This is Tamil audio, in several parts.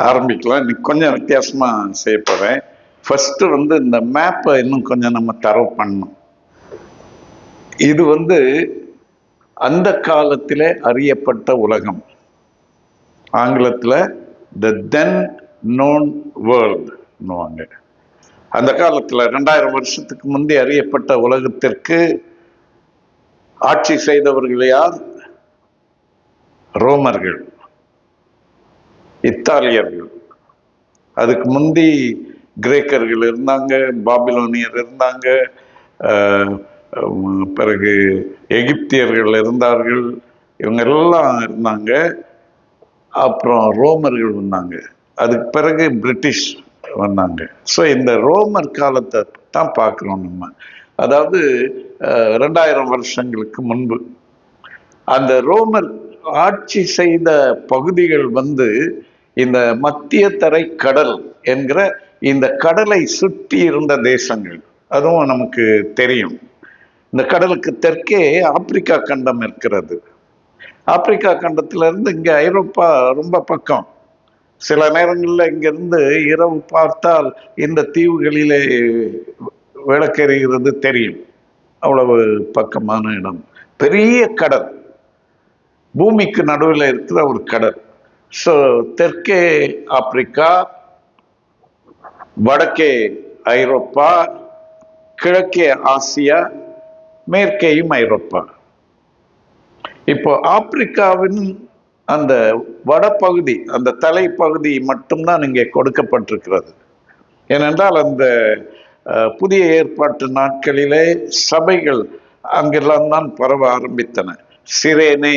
ஆரம்பிக்கலாம். இன்னைக்கு கொஞ்சம் வித்தியாசமா செய்ய போறேன். ஃபர்ஸ்ட் இந்த மேப்பை இன்னும் கொஞ்சம் நம்ம தரவு பண்ணணும். இது அந்த காலத்திலே அறியப்பட்ட உலகம். ஆங்கிலத்துல த தென் நோன் வேர்ல்டுன்னுவாங்க. அந்த காலத்துல 2000 வருஷத்துக்கு முந்தி அறியப்பட்ட உலகத்திற்கு ஆட்சி செய்தவர்கள் யார்? ரோமர்கள், இத்தாலியர்கள். அதுக்கு முந்தி கிரேக்கர்கள் இருந்தாங்க, பாபிலோனியர் இருந்தாங்க, பிறகு எகிப்தியர்கள் இருந்தார்கள், இவங்க எல்லாம் இருந்தாங்க. அப்புறம் ரோமர்கள் வந்தாங்க, அதுக்கு பிறகு பிரிட்டிஷ் வந்தாங்க. ஸோ இந்த ரோமர் காலத்தை தான் பார்க்குறோம் நம்ம. அதாவது 2000 வருஷங்களுக்கு முன்பு அந்த ரோமர் ஆட்சி செய்த பகுதிகள் இந்த மத்திய தரை கடல் என்கிற இந்த கடலை சுற்றி இருந்த தேசங்கள். அதுவும் நமக்கு தெரியும். இந்த கடலுக்கு தெற்கே ஆப்பிரிக்கா கண்டம் இருக்கிறது. ஆப்பிரிக்கா கண்டத்திலிருந்து இங்க ஐரோப்பா ரொம்ப பக்கம். சில நேரங்களில் இங்கிருந்து இரவு பார்த்தால் இந்த தீவுகளிலே விளக்கெறிகிறது தெரியும். அவ்வளவு பக்கமான இடம். பெரிய கடல், பூமிக்கு நடுவில் இருக்கிற ஒரு கடல். ஸோ தெற்கே ஆப்பிரிக்கா, வடக்கே ஐரோப்பா, கிழக்கே ஆசியா, மேற்கேயும் ஐரோப்பா. இப்போ ஆப்பிரிக்காவின் அந்த வடபகுதி, அந்த தலைப்பகுதி மட்டும்தான் இங்கே கொடுக்கப்பட்டிருக்கிறது. ஏனென்றால் அந்த புதிய ஏற்பாட்டு நாட்களிலே சபைகள் அங்கெல்லாம் தான் பரவ ஆரம்பித்தன. சிரேனே,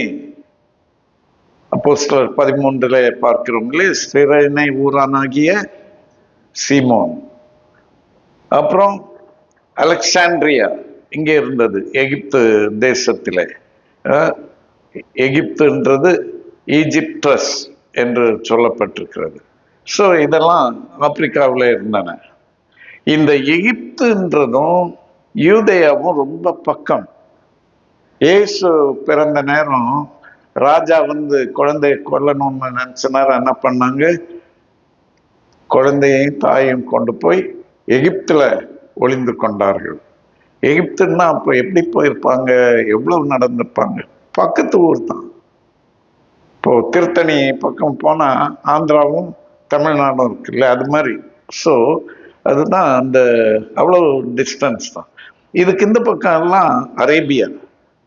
அப்போஸ்தலர் 13 பார்க்கிறோங்களே, சிரேனே ஊரானாகிய சீமோன். அப்புறம் அலெக்சாண்ட்ரியா இங்கே இருந்தது, எகிப்து தேசத்திலே. எகிப்துன்றது ஈஜிப்டஸ் என்று சொல்லப்பட்டிருக்கிறது. ஸோ இதெல்லாம் ஆப்பிரிக்காவில் இருந்தன. இந்த எகிப்துன்றதும் யூதேயாவும் ரொம்ப பக்கம். இயேசு பிறந்த நேரம் ராஜா குழந்தைய கொல்லணும்னு நினைச்ச நேரம் என்ன பண்ணாங்க? குழந்தையையும் தாயையும் கொண்டு போய் எகிப்துல ஒளிந்து கொண்டார்கள். எகிப்துன்னா அப்போ எப்படி போயிருப்பாங்க, எவ்வளவு நடந்திருப்பாங்க? பக்கத்து ஊர் தான். இப்போ திருத்தணி பக்கம் போனா ஆந்திராவும் தமிழ்நாடும் இருக்குல்ல, அது மாதிரி. ஸோ அதுதான் அந்த அவ்வளோ டிஸ்டன்ஸ் தான். இதுக்கு இந்த பக்கம் எல்லாம் அரேபியா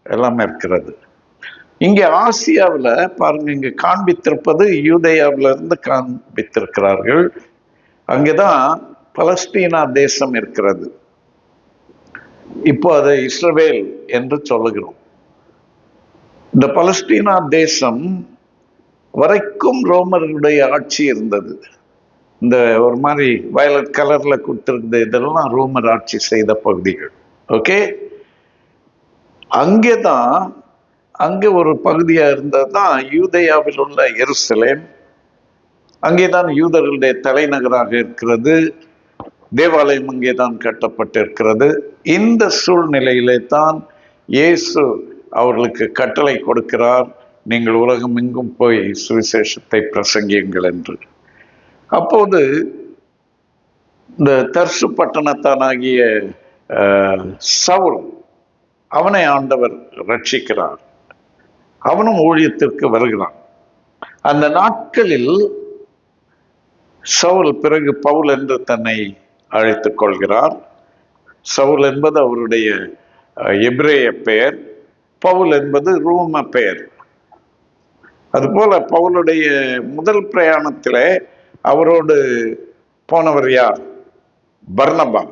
எல்லாமே இருக்கிறது. இங்கே ஆசியாவில் பாருங்க, இங்கே காண்பித்திருப்பது யூதேயாவில இருந்து காண்பித்திருக்கிறார்கள். அங்கேதான் பலஸ்தீனா தேசம் இருக்கிறது. இப்போ அதை இஸ்ரவேல் என்று சொல்லுகிறோம். இந்த பலஸ்தீனா தேசம் வரைக்கும் ரோமர்களுடைய ஆட்சி இருந்தது. இந்த ஒரு மாதிரி வயலட் கலர்ல கொடுத்திருந்த இதெல்லாம் ரோமர் ஆட்சி செய்த பகுதிகள். ஓகே, அங்கேதான், அங்கே ஒரு பகுதியா இருந்ததுதான் யூதேயாவில் உள்ள எருசலேம். அங்கேதான் யூதர்களுடைய தலைநகராக இருக்கிறது. தேவாலயம் அங்கேதான் கட்டப்பட்டிருக்கிறது. இந்த சூழ்நிலையிலே தான் இயேசு அவர்களுக்கு கட்டளை கொடுக்கிறார், நீங்கள் உலகம் எங்கும் போய் சுவிசேஷத்தை பிரசங்கியுங்கள் என்று. அப்போது இந்த தர்சு பட்டணத்தானாகிய சவுல், அவனை ஆண்டவர் ரட்சிக்கிறார். அவனும் ஊழியத்திற்கு வருகிறான். அந்த நாட்களில் சவுல் பிறகு பவுல் என்று தன்னை அழைத்துக் கொள்கிறார். சவுல் என்பது அவருடைய எபிரேய பெயர், பவுல் என்பது ரோம பெயர். அதுபோல பவுலுடைய முதல் பிரயாணத்திலே அவரோடு போனவர் யார்? பர்னபா.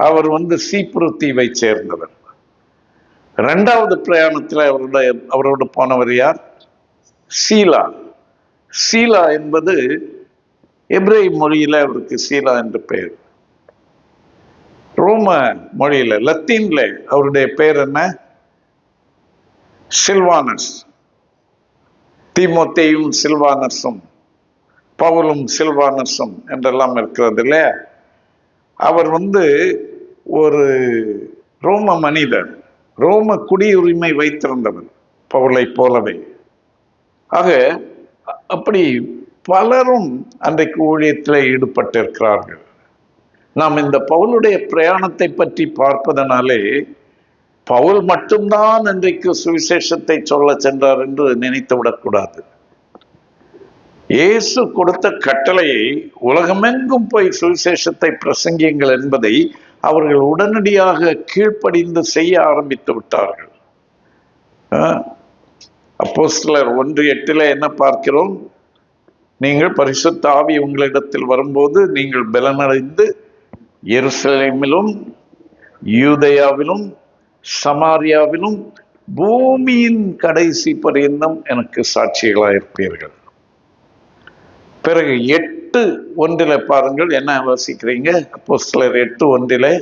அவர் சீப்ரு தீவை சேர்ந்தவர். இரண்டாவது பிரயாணத்தில் அவரோடு போனவர் யார்? சீலா. சீலா என்பது எபிரேய மொழியில அவருக்கு சீலா என்று பெயர். ரோம மொழியில, லத்தீன்ல அவருடைய பெயர் என்ன? சில்வானஸ். தீமோத்தேயும் சில்வானஸும் பவுலும் சில்வானஸும் என்றெல்லாம் இருக்கிறது இல்லையா? அவர் ஒரு ரோம மனிதர், ரோம குடியுரிமை வைத்திருந்தவர், பவுலை போலவே. ஆக அப்படி பலரும் அன்றைக்கு ஊழியத்தில் ஈடுபட்டிருக்கிறார்கள். நாம் இந்த பவுலுடைய பிரயாணத்தை பற்றி பார்ப்பதனாலே பவுல் மட்டும்தான் இன்றைக்கு சுவிசேஷத்தை சொல்ல சென்றார் என்று நினைத்து விடக்கூடாது. இயேசு கொடுத்த கட்டளையை உலகமெங்கும் போய் சுவிசேஷத்தை பிரசங்கியுங்கள் என்பதை அவர்கள் உடனடியாக கீழ்ப்படிந்து செய்ய ஆரம்பித்து விட்டார்கள். அப்போஸ்தலர் 1:8 என்ன பார்க்கிறோம்? நீங்கள் பரிசுத்த ஆவி உங்களிடத்தில் வரும்போது நீங்கள் பலனடைந்து எருசலேமிலும் யூதேயாவிலும் சமாரியாவிலும் பூமியின் கடைசி பரியந்தம் எனக்கு சாட்சிகளாயிருப்பீர்கள். பிறகு 8:1 பாருங்கள், என்ன வாசிக்கிறீங்க? அப்போஸ்தலர் 8:1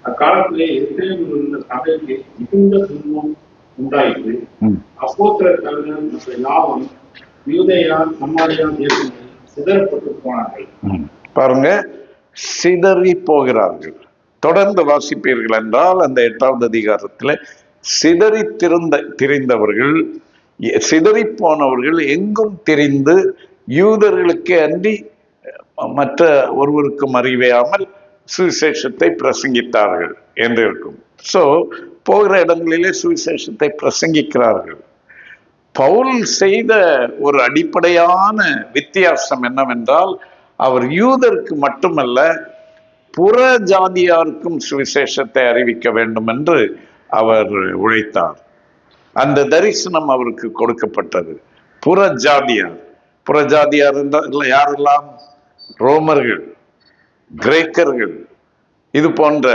அக்காலத்திலே எருசலேமில் இருந்த சபைக்கு மிகுந்த துன்பம் உண்டாயிற்று. அப்போஸ்தலர் தவிர மற்ற யாவரும் யூதேயா சமாரியா தேசங்களில் சிதறப்பட்டு போனார்கள். பாருங்க, சிதறி போகிறார்கள். தொடர்ந்து வாசிப்பீர்கள் என்றால் அந்த 8வது அதிகாரத்தில் சிதறி திரிந்தவர்கள், சிதறி போனவர்கள் எங்கும் திரிந்து யூதர்களுக்கு அன்றி மற்ற ஒருவருக்கும் அறிவையாமல் சுவிசேஷத்தை பிரசங்கித்தார்கள் என்று இருக்கும். ஸோ போகிற இடங்களிலே சுவிசேஷத்தை பிரசங்கிக்கிறார்கள். பவுல் செய்த ஒரு அடிப்படையான வித்தியாசம் என்னவென்றால், அவர் யூதருக்கு மட்டுமல்ல புற ஜாதியாருக்கும் சுவிசேஷத்தை அறிவிக்க வேண்டும் என்று அவர் உழைத்தார். அந்த தரிசனம் அவருக்கு கொடுக்கப்பட்டது. புற ஜாதியார் என்றால் யாரெல்லாம்? ரோமர்கள், கிரேக்கர்கள், இது போன்ற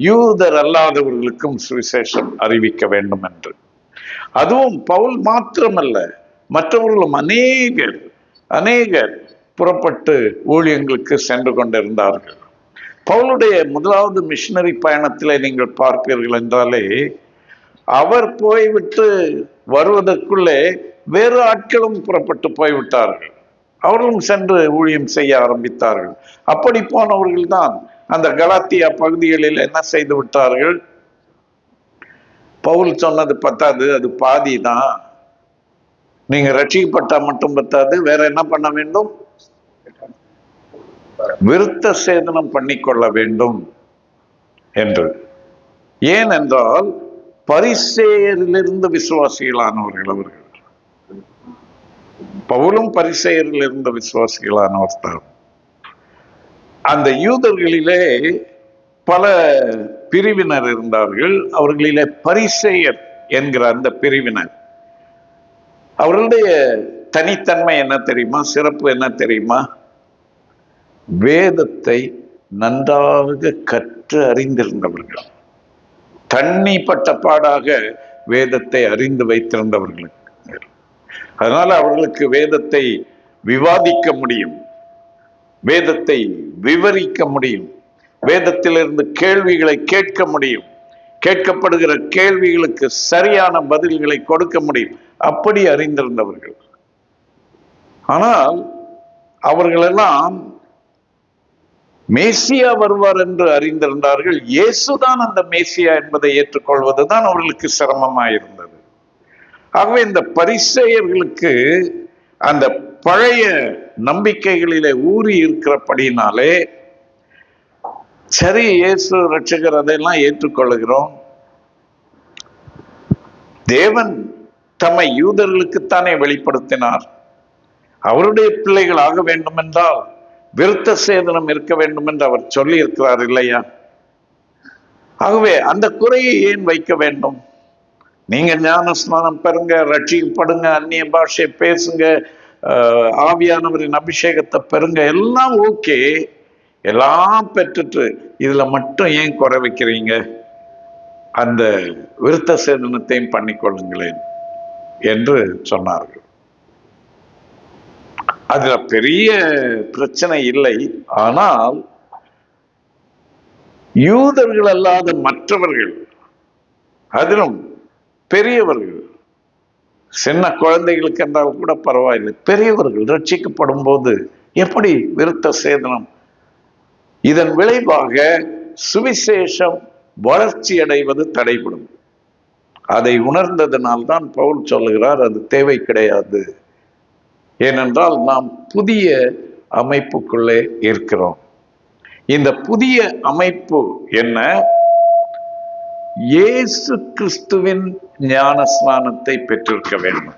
யூதர் அல்லாதவர்களுக்கும் சுவிசேஷம் அறிவிக்க வேண்டும் என்று. அதுவும் பவுல் மாத்திரமல்ல, மற்றவர்களும் அநேகர் புறப்பட்டு ஊழியங்களுக்கு சென்று கொண்டிருந்தார்கள். பவுலுடைய முதலாவது மிஷனரி பயணத்திலே நீங்கள் பார்ப்பீர்கள் என்றாலே, அவர் போய்விட்டு வருவதற்குள்ளே வேறு ஆட்களும் புறப்பட்டு போய்விட்டார்கள். அவர்களும் சென்று ஊழியம் செய்ய ஆரம்பித்தார்கள். அப்படி போனவர்கள் தான் அந்த கலாத்தியா பகுதிகளில் என்ன செய்து விட்டார்கள்? பவுல் சொன்னது பத்தாது, அது பாதி தான். நீங்க ரட்சிக்கப்பட்டா மட்டும் பத்தாது, வேற என்ன பண்ண வேண்டும்? விருத்த சேதனம் பண்ணிக்கொள்ள வேண்டும் என்று. ஏனென்றால் பரிசேயரிலிருந்து விசுவாசிகளானவர்கள் அவர்கள். பவுலும் பரிசேயரில் இருந்த விசுவாசிகளானவர் தான். அந்த யூதர்களிலே பல பிரிவினர் இருந்தார்கள். அவர்களிலே பரிசேயர் என்கிற அந்த பிரிவினர், அவர்களுடைய தனித்தன்மை என்ன தெரியுமா? சிறப்பு என்ன தெரியுமா? வேதத்தை நன்றாக கற்று அறிந்திருந்தவர்கள், தண்ணிப்பட்ட பாடாக வேதத்தை அறிந்து வைத்திருந்தவர்கள். அதனால அவர்களுக்கு வேதத்தை விவாதிக்க முடியும், வேதத்தை விவரிக்க முடியும், வேதத்திலிருந்து கேள்விகளை கேட்க முடியும், கேட்கப்படுகிற கேள்விகளுக்கு சரியான பதில்களை கொடுக்க முடியும். அப்படி அறிந்திருந்தவர்கள். ஆனால் அவர்களெல்லாம் மேசியா வருவார் என்று அறிந்திருந்தார்கள். இயேசுதான் அந்த மேசியா என்பதை ஏற்றுக்கொள்வதுதான் அவர்களுக்கு சிரமமாயிருந்தது. ஆகவே இந்த பரிசேயர்களுக்கு அந்த பழைய நம்பிக்கைகளிலே ஊறி இருக்கிறபடினாலே, சரி இயேசு ரட்சகர், அதையெல்லாம் ஏற்றுக்கொள்கிறோம். தேவன் தம்மை யூதர்களுக்குத்தானே வெளிப்படுத்தினார். அவருடைய பிள்ளைகள் ஆக வேண்டும் என்றால் விருத்த சேதனம் இருக்க வேண்டும் என்று அவர் சொல்லி இருக்கிறார் இல்லையா? ஆகவே அந்த குறையை ஏன் வைக்க வேண்டும்? நீங்க ஞான ஸ்நானம் பெறுங்க, ரட்சிக்கப்படுங்க, அந்நிய பாஷை பேசுங்க, ஆவியானவரின் அபிஷேகத்தை பெறுங்க, எல்லாம் ஓகே. எல்லாம் பெற்றுட்டு இதுல மட்டும் ஏன் குறை வைக்கிறீங்க? அந்த விருத்த சேதனத்தையும் பண்ணிக்கொள்ளுங்களேன் என்று சொன்னார்கள். அதுல பெரிய பிரச்சனை இல்லை. ஆனால் யூதர்கள் அல்லாத மற்றவர்கள், அதிலும் பெரியவர்கள், சின்ன குழந்தைகளுக்கு என்றால் கூட பரவாயில்லை, பெரியவர்கள் ரட்சிக்கப்படும் போது எப்படி விருத்த சேதனம்? இதன் விளைவாக சுவிசேஷம் வளர்ச்சி அடைவது தடைபடும். அதை உணர்ந்ததனால்தான் பவுல் சொல்லுகிறார் அது தேவை கிடையாது. ஏனென்றால் நாம் புதிய அமைப்புக்குள்ளே இருக்கிறோம். இந்த புதிய அமைப்பு என்ன? இயேசு கிறிஸ்துவின் ஞான ஸ்நானத்தை பெற்றிருக்க வேண்டும்.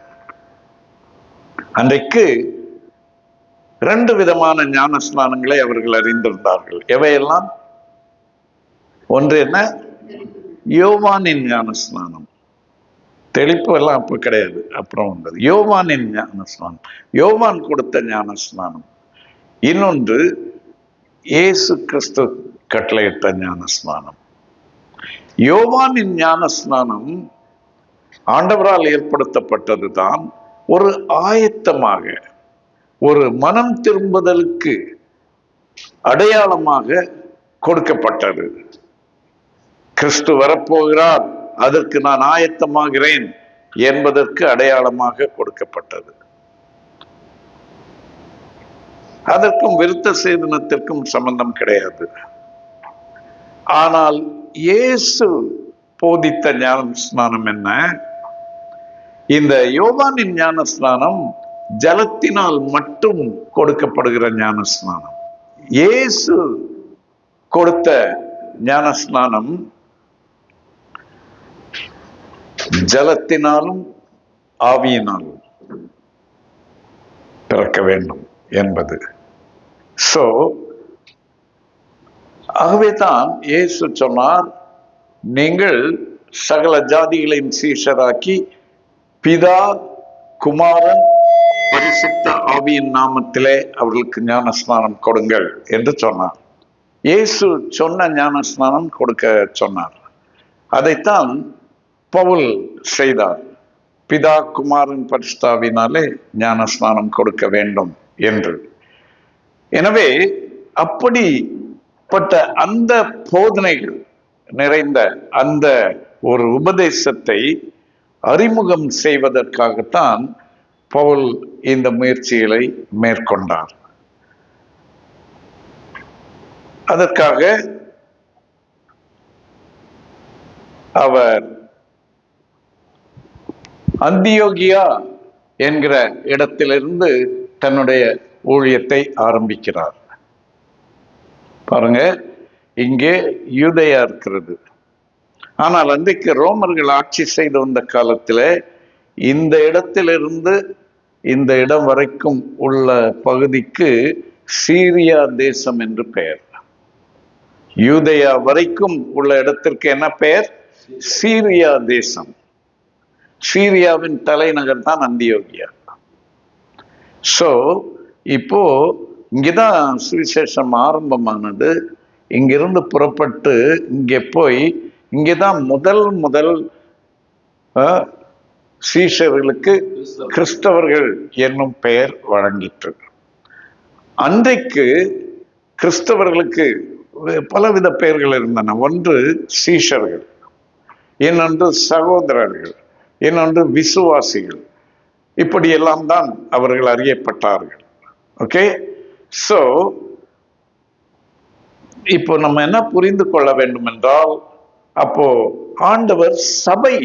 அன்றைக்கு 2 விதமான ஞான ஸ்நானங்களை அவர்கள் அறிந்திருந்தார்கள். எவையெல்லாம்? ஒன்று என்ன? யோவானின் ஞான ஸ்நானம். தெளிப்பு எல்லாம் அப்ப கிடையாது, அப்புறம் வந்தது. யோவானின் ஞான ஸ்நானம், யோவான் கொடுத்த ஞான ஸ்நானம். இன்னொன்று இயேசு கிறிஸ்து கட்டளையிட்ட ஞான ஸ்நானம். யோவானின் ஞான ஸ்நானம் ஆண்டவரால் ஏற்படுத்தப்பட்டதுதான். ஒரு ஆயத்தமாக, ஒரு மனம் திரும்புதலுக்கு அடையாளமாக கொடுக்கப்பட்டது. கிறிஸ்து வரப்போகிறார், அதற்கு நான் ஆயத்தமாகிறேன் என்பதற்கு அடையாளமாக கொடுக்கப்பட்டது. அதற்கும் விருத்த சேதனத்திற்கும் சம்பந்தம் கிடையாது. ஆனால் இயேசு போதித்த ஞான ஸ்நானம் என்ன? இந்த யோவானின் ஞான ஸ்நானம் ஜலத்தினால் மட்டும் கொடுக்கப்படுகிற ஞான ஸ்நானம். இயேசு கொடுத்த ஞான ஸ்நானம் ஜலத்தினாலும் ஆவியினாலும் பிறக்க வேண்டும் என்பது. சோ ஆகவேதான் இயேசு சொன்னார், நீங்கள் சகல ஜாதிகளின் சீஷராக்கி பிதா, குமாரன், பரிசுத்த ஆவியின் நாமத்திலே அவர்களுக்கு ஞான ஸ்நானம் கொடுங்கள் என்று சொன்னார். இயேசு சொன்ன ஞான ஸ்நானம் கொடுக்க சொன்னார். அதைத்தான் பவுல் செய்தார். பிதா, குமாரன், பரிசுத்தாவினாலே ஞான ஸ்நானம் கொடுக்க வேண்டும் என்று. எனவே அப்படிப்பட்ட அந்த போதனைகள் நிறைந்த அந்த ஒரு உபதேசத்தை அறிமுகம் செய்வதற்காகத்தான் பவுல் இந்த முயற்சிகளை மேற்கொண்டார். அதற்காக அவர் அந்தியோகியா என்கிற இடத்திலிருந்து தன்னுடைய ஊழியத்தை ஆரம்பிக்கிறார். பாருங்க, இங்கே யூதேயா இருக்கிறது. ஆனால் அன்றைக்கு ரோமர்கள் ஆட்சி செய்து வந்த காலத்தில் இந்த இடத்திலிருந்து இந்த இடம் வரைக்கும் உள்ள பகுதிக்கு சீரியா தேசம் என்று பெயர். யூதேயா வரைக்கும் உள்ள இடத்திற்கு என்ன பெயர்? சீரியா தேசம். சீரியாவின் தலைநகர் தான் அந்தியோகியா. சோ இப்போ இங்கதான் சுவிசேஷம் ஆரம்பமானது. இங்கிருந்து புறப்பட்டு இங்கே போய் இங்கேதான் முதல் சீஷர்களுக்கு கிறிஸ்தவர்கள் என்னும் பெயர் வழங்கிற்று. அன்றைக்கு கிறிஸ்தவர்களுக்கு பலவித பெயர்கள் இருந்தன. ஒன்று சீஷர்கள், இன்னொன்று சகோதரர்கள், இன்னொன்று விசுவாசிகள். இப்படியெல்லாம் தான் அவர்கள் அறியப்பட்டார்கள். ஓகே, சோ இப்போ நம்ம என்ன புரிந்து கொள்ள வேண்டும் என்றால், அப்போ ஆண்டவர் சபை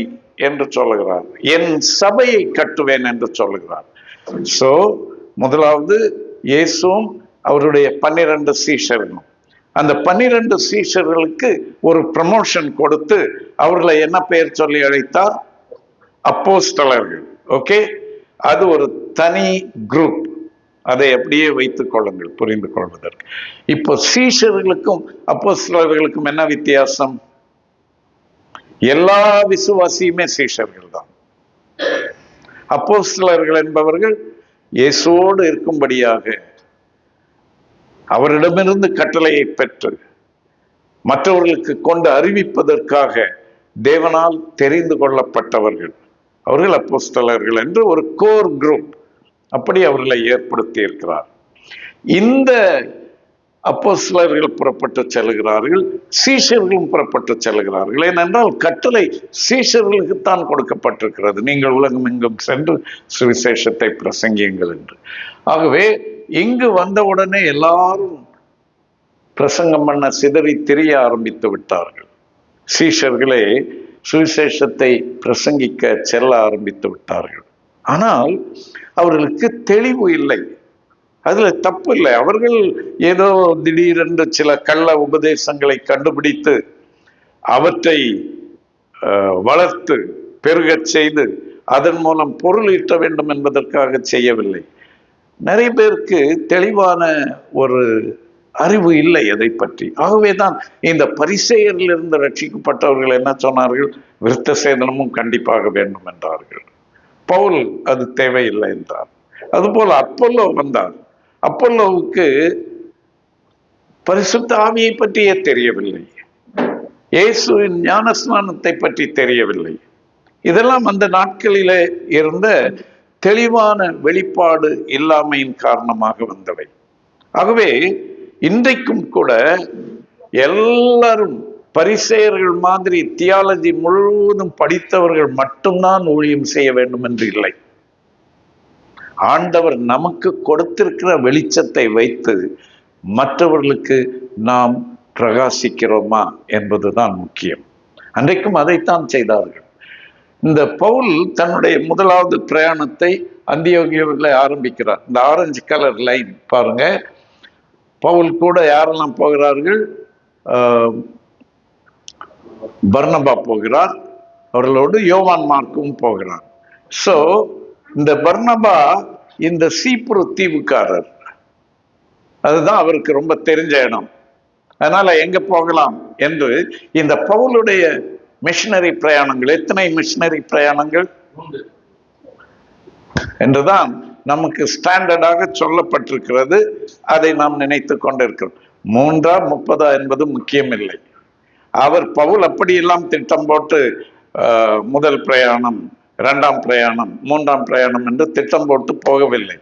என்று சொல்லுகிறார், என் சபையை கட்டுவேன் என்று சொல்லுகிறார். சோ முதலாவது இயேசுவும் அவருடைய 12 சீஷர்களும், அந்த 12 சீஷர்களுக்கு ஒரு ப்ரமோஷன் கொடுத்து அவர்களை என்ன பெயர் சொல்லி அழைத்தார்? அப்போஸ்தலர்கள். ஓகே, அது ஒரு தனி குரூப். அதை அப்படியே வைத்துக் கொள்ளுங்கள் புரிந்து கொள்வதற்கு. இப்போ சீஷர்களுக்கும் அப்போஸ்தலர்களுக்கும் என்ன வித்தியாசம்? எல்லா விசுவாசியுமே சீஷர்கள் தான். அப்போஸ்தலர்கள் என்பவர்கள் இயேசுவோடு இருக்கும்படியாக அவரிடமிருந்து கட்டளையை பெற்று மற்றவர்களுக்கு கொண்டு அறிவிப்பதற்காக தேவனால் தெரிந்து கொள்ளப்பட்டவர்கள். அவர்கள் அப்போஸ்தலர்கள் என்று ஒரு கோர் குரூப் அப்படி அவர்களை ஏற்படுத்தி இருக்கிறார். இந்த அப்போஸ்தலர்கள் புறப்பட்டு செல்கிறார்கள், சீஷர்களும் புறப்பட்டு செல்கிறார்கள். ஏனென்றால் கட்டளை சீஷர்களுக்குத்தான் கொடுக்கப்பட்டிருக்கிறது, நீங்கள் உலகம் எங்கும் சென்று சுவிசேஷத்தை பிரசங்கியுங்கள் என்று. ஆகவே இங்கு வந்தவுடனே எல்லாரும் பிரசங்கம் பண்ண சிதறி திரிய ஆரம்பித்து விட்டார்கள். சீஷர்களே சுவிசேஷத்தை பிரசங்கிக்க செல்ல ஆரம்பித்து விட்டார்கள். ஆனால் அவர்களுக்கு தெளிவு இல்லை. அதுல தப்பு இல்லை. அவர்கள் ஏதோ திடீரென்று சில கள்ள உபதேசங்களை கண்டுபிடித்து அவற்றை வளர்த்து பெருகச் செய்து அதன் மூலம் பொருள் ஈட்ட வேண்டும் என்பதற்காக செய்யவில்லை. நிறைய பேருக்கு தெளிவான ஒரு அறிவு இல்லை அதை பற்றி. ஆகவேதான் இந்த பரிசேயரிலிருந்து ரட்சிக்கப்பட்டவர்கள் என்ன சொன்னார்கள்? விருத்த சேதனமும் கண்டிப்பாக வேண்டும் என்றார்கள். பவுல் அது தேவையில்லை என்றார். அதுபோல அப்பல்லோ வந்தார். அப்பல்லோவுக்கு பரிசுத்த ஆவியை பற்றியே தெரியவில்லை. இயேசுவின் ஞானஸ்நானத்தை பற்றி தெரியவில்லை. இதெல்லாம் அந்த நாட்களிலே இருந்த தெளிவான வெளிப்பாடு இல்லாமையின் காரணமாக வந்தவை. ஆகவே இன்றைக்கும் கூட எல்லாரும் பரிசேயர்கள் மாதிரி தியாலஜி முழுவதும் படித்தவர்கள் மட்டும்தான் ஊழியம் செய்ய வேண்டும் என்று இல்லை. ஆண்டவர் நமக்கு கொடுத்திருக்கிற வெளிச்சத்தை வைத்து மற்றவர்களுக்கு நாம் பிரகாசிக்கிறோமா என்பதுதான் முக்கியம். அன்றைக்கும் அதைத்தான் செய்தார்கள். இந்த பவுல் தன்னுடைய முதலாவது பிரயாணத்தை அந்தியோகியாவில் ஆரம்பிக்கிறார். இந்த ஆரஞ்சு கலர் லைன் பாருங்க. பவுல் கூட யாரெல்லாம் போகிறார்கள்? பர்னபா போகிறார், அவர்களோடு யோவான் மார்க்கும் போகிறார். சோ இந்த பர்னபா இந்த சீப்ரு தீவுக்காரர், அதுதான் அவருக்கு ரொம்ப தெரிஞ்ச இடம். அதனால எங்க போகலாம் என்று இந்த பவுலுடைய மிஷனரி பிரயாணங்கள், எத்தனை மிஷனரி பிரயாணங்கள் என்றுதான் நமக்கு ஸ்டாண்டர்டாக சொல்லப்பட்டிருக்கிறது. அதை நாம் நினைத்து கொண்டிருக்கிறோம். 3 30 என்பது முக்கியமில்லை. அவர் பவுல் அப்படியெல்லாம் திட்டம் போட்டு முதல் பிரயாணம், 2ஆம் பிரயாணம், 3ஆம் பிரயாணம் என்று திட்டம் போட்டு போகவில்லை.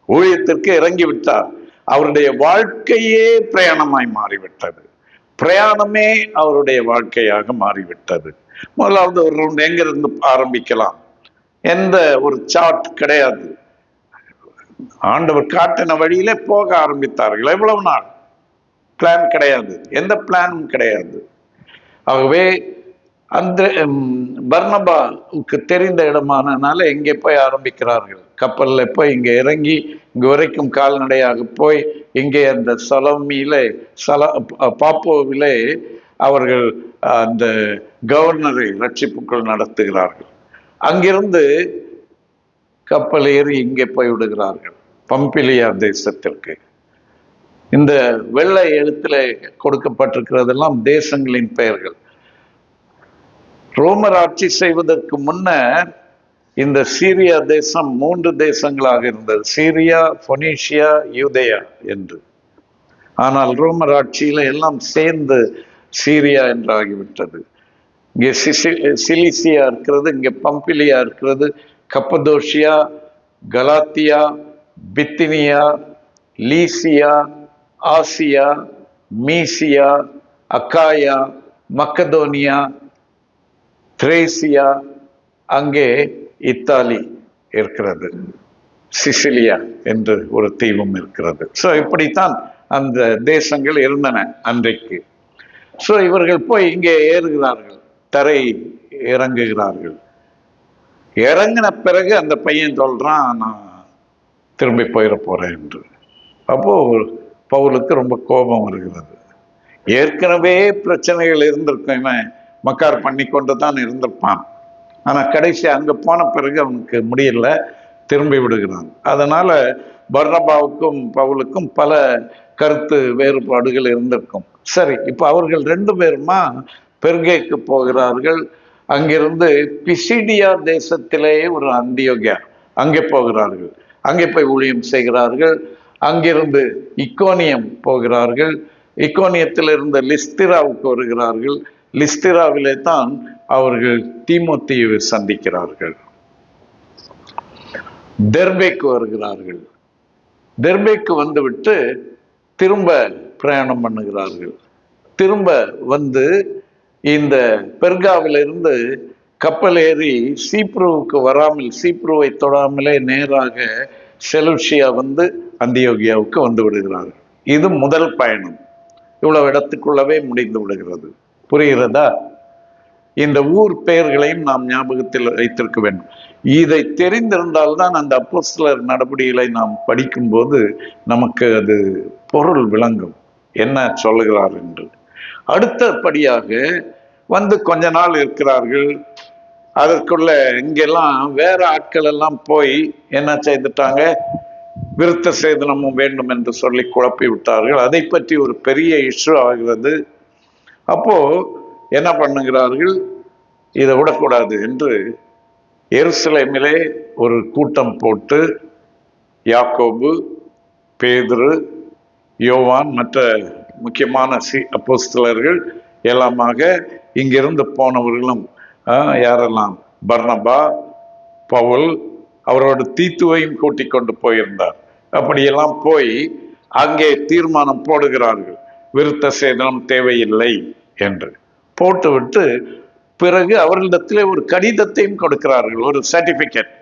ஊழியத்திற்கு இறங்கி விட்டார். அவருடைய வாழ்க்கையே பிரயாணமாய் மாறிவிட்டது. பிரயாணமே அவருடைய வாழ்க்கையாக மாறிவிட்டது. முதலாவது ஒரு ரவுண்ட் எங்கிருந்து ஆரம்பிக்கலாம் எந்த ஒரு சார்ட் கிடையாது. ஆண்டவர் காட்டின வழியிலே போக ஆரம்பித்தார்கள். எவ்வளவு நாள் பிளான் கிடையாது, எந்த பிளானும் கிடையாது. ஆகவே அந்த பர்னபாவுக்கு தெரிந்த இடமானனால எங்கே போய் ஆரம்பிக்கிறார்கள்? கப்பல்ல போய் இங்கே இறங்கி இங்கு வரைக்கும் கால்நடையாக போய் இங்கே அந்த பாப்போவிலே அவர்கள் அந்த கவர்னரை ரட்சிப்புக்குள் நடத்துகிறார்கள். அங்கிருந்து கப்பல் ஏறி இங்கே போய் விடுகிறார்கள், பம்பிலியா தேசத்திற்கு. இந்த வெள்ளை எழுத்துல கொடுக்கப்பட்டிருக்கிறதெல்லாம் தேசங்களின் பெயர்கள். ரோமர் ஆட்சி செய்வதற்கு முன்னர் இந்த சீரியா தேசம் 3 தேசங்களாக இருந்தது, சீரியா, பொனீஷியா, யூதேயா என்று. ஆனால் ரோமர் ஆட்சியில எல்லாம் சேர்ந்து சீரியா என்றாகிவிட்டது. இங்கே சிலிசியா இருக்கிறது, இங்கே பம்பிலியா இருக்கிறது, கப்பதோஷியா, Galatia, Bithynia, Lycia, Asia, மீசியா, அக்காயா, Macedonia, Theresia, அங்கே இத்தாலி இருக்கிறது, சிசிலியா என்று ஒரு தீவும் இருக்கிறது. ஸோ இப்படித்தான் அந்த தேசங்கள் இருந்தன அன்றைக்கு. ஸோ இவர்கள் போய் இங்கே ஏறுகிறார்கள், தரை இறங்குகிறார்கள். இறங்கின பிறகு அந்த பையன் சொல்றான், நான் திரும்பி போயிட போறேன் என்று. அப்போ பவுலுக்கு ரொம்ப கோபம் வருகிறது. ஏற்கனவே பிரச்சனைகள் இருந்திருக்கும், இவன் மக்கார் பண்ணி கொண்டு தான் இருந்திருப்பான். ஆனா கடைசி அங்க போன பிறகு அவனுக்கு முடியல, திரும்பி விடுகிறான். அதனால பர்னபாவுக்கும் பவுலுக்கும் பல கருத்து வேறுபாடுகள் இருந்திருக்கும். சரி, இப்ப அவர்கள் 2 பேருமா பெர்கேக்கு போகிறார்கள். அங்கிருந்து பிசிடியா தேசத்திலே ஒரு அந்தியோகியா, அங்கே போகிறார்கள். அங்கே போய் ஊழியம் செய்கிறார்கள். அங்கிருந்து இக்கோனியம் போகிறார்கள். இக்கோனியத்தில் இருந்த லிஸ்திராவுக்கு வருகிறார்கள். லிஸ்திராவிலே தான் அவர்கள் தீமோத்தேயுவை சந்திக்கிறார்கள். தெர்பேக்கு வருகிறார்கள். தெர்பேக்கு வந்துவிட்டு திரும்ப பிரயாணம் பண்ணுகிறார்கள். திரும்ப வந்து இந்த பெர்காவிலிருந்து கப்பல் ஏறி சீப்ருவுக்கு வராமல், சீப்ருவை தொடாமலே நேராக செலூசியா வந்து அந்தியோகியாவுக்கு வந்து விடுகிறார்கள். இது முதல் பயணம். இவ்வளவு இடத்துக்குள்ளவே முடிந்து விடுகிறது. புரிகிறதா? இந்த ஊர் பெயர்களையும் நாம் ஞாபகத்தில் வைத்திருக்க வேண்டும். இதை தெரிந்திருந்தால்தான் அந்த அப்போஸ்தலர் நடபடிகளை நாம் படிக்கும்போது நமக்கு அது பொருள் விளங்கும், என்ன சொல்லுகிறார் என்று. அடுத்தபடியாக வந்து கொஞ்ச நாள் இருக்கிறார்கள். அதற்குள்ள இங்கெல்லாம் வேற ஆட்கள் எல்லாம் போய் என்ன செய்துட்டாங்க, விருத்த சேதனமும் வேண்டும் என்று சொல்லி குழப்பி விட்டார்கள். அதை பற்றி ஒரு பெரிய இஷ்யூ ஆகிறது. அப்போ என்ன பண்ணுகிறார்கள், இதை விடக்கூடாது என்று எருசலேமிலே ஒரு கூட்டம் போட்டு யாக்கோபு, பேதுரு, யோவான், மற்ற முக்கியமான அப்போஸ்தலர்கள் எல்லாமாக இங்கிருந்து போனவர்களும் யாரெல்லாம், பர்னபா, பவுல், அவரோட தீத்துவையும் கூட்டிக் கொண்டு போயிருந்தார். அப்படியெல்லாம் போய் அங்கே தீர்மானம் போடுகிறார்கள், விருத்த சேதனம் தேவையில்லை என்று போட்டுவிட்டு பிறகு அவர்களிடத்திலே ஒரு கடிதத்தையும் கொடுக்கிறார்கள், ஒரு சர்டிபிகேட்,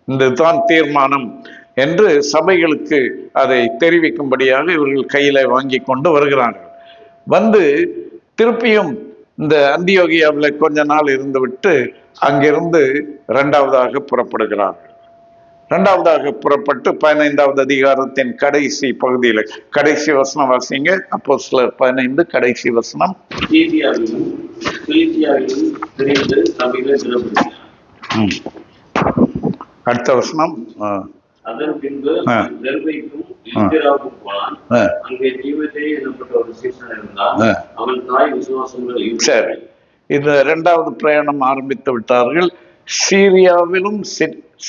இதுதான் தீர்மானம் என்று சபைகளுக்கு அதை தெரிவிக்கும்படியாக இவர்கள் கையில வாங்கி கொண்டு வருகிறார்கள். வந்து திருப்பியும் இந்த அந்தியோகியாவில் கொஞ்ச நாள் இருந்து விட்டு அங்கிருந்து இரண்டாவதாக புறப்படுகிறார்கள். இரண்டாவதாக புறப்பட்டு 15வது அதிகாரத்தின் கடைசி பகுதியில் கடைசி வசனம் வாசிங்க. அப்போஸ்தலர் 15 கடைசி வசனம். அடுத்த வசனம். அதன் பின்பு தெர்பைக்கும் லீஸ்திராவுக்கும் போனான். அங்கே தீமோத்தேயு என்னப்பட்ட ஒரு சீசன் இருந்தான். அவன் தாய் விசுவாசங்கள். சரி, இந்த இரண்டாவது பிரயாணம் ஆரம்பித்து விட்டார்கள். சீரியாவிலும்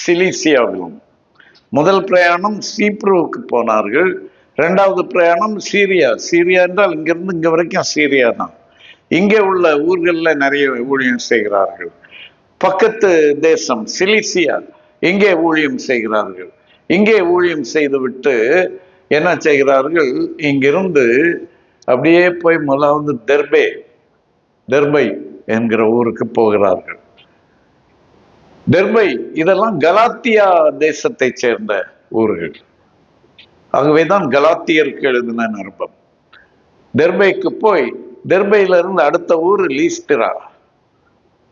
சிலிசியாவிலும். முதல் பிரயாணம் சீப்ருவுக்கு போனார்கள். இரண்டாவது பிரயாணம் சீரியா. சீரியா என்றால் இங்கிருந்து இங்க வரைக்கும் சீரியா தான். இங்கே உள்ள ஊர்களில் நிறைய ஊழியம் செய்கிறார்கள். பக்கத்து தேசம் சிலிசியா, இங்கே ஊழியம் செய்கிறார்கள். இங்கே ஊழியம் செய்துவிட்டு என்ன செய்கிறார்கள், இங்கிருந்து அப்படியே போய் முதலாவது தெர்பை என்கிற ஊருக்கு போகிறார்கள். தெர்பை இதெல்லாம் கலாத்தியா தேசத்தை சேர்ந்த ஊர்கள். ஆகவேதான் கலாத்தியருக்கு எழுதின நிருபம். தெர்பைக்கு போய் தெர்பையிலிருந்து அடுத்த ஊர்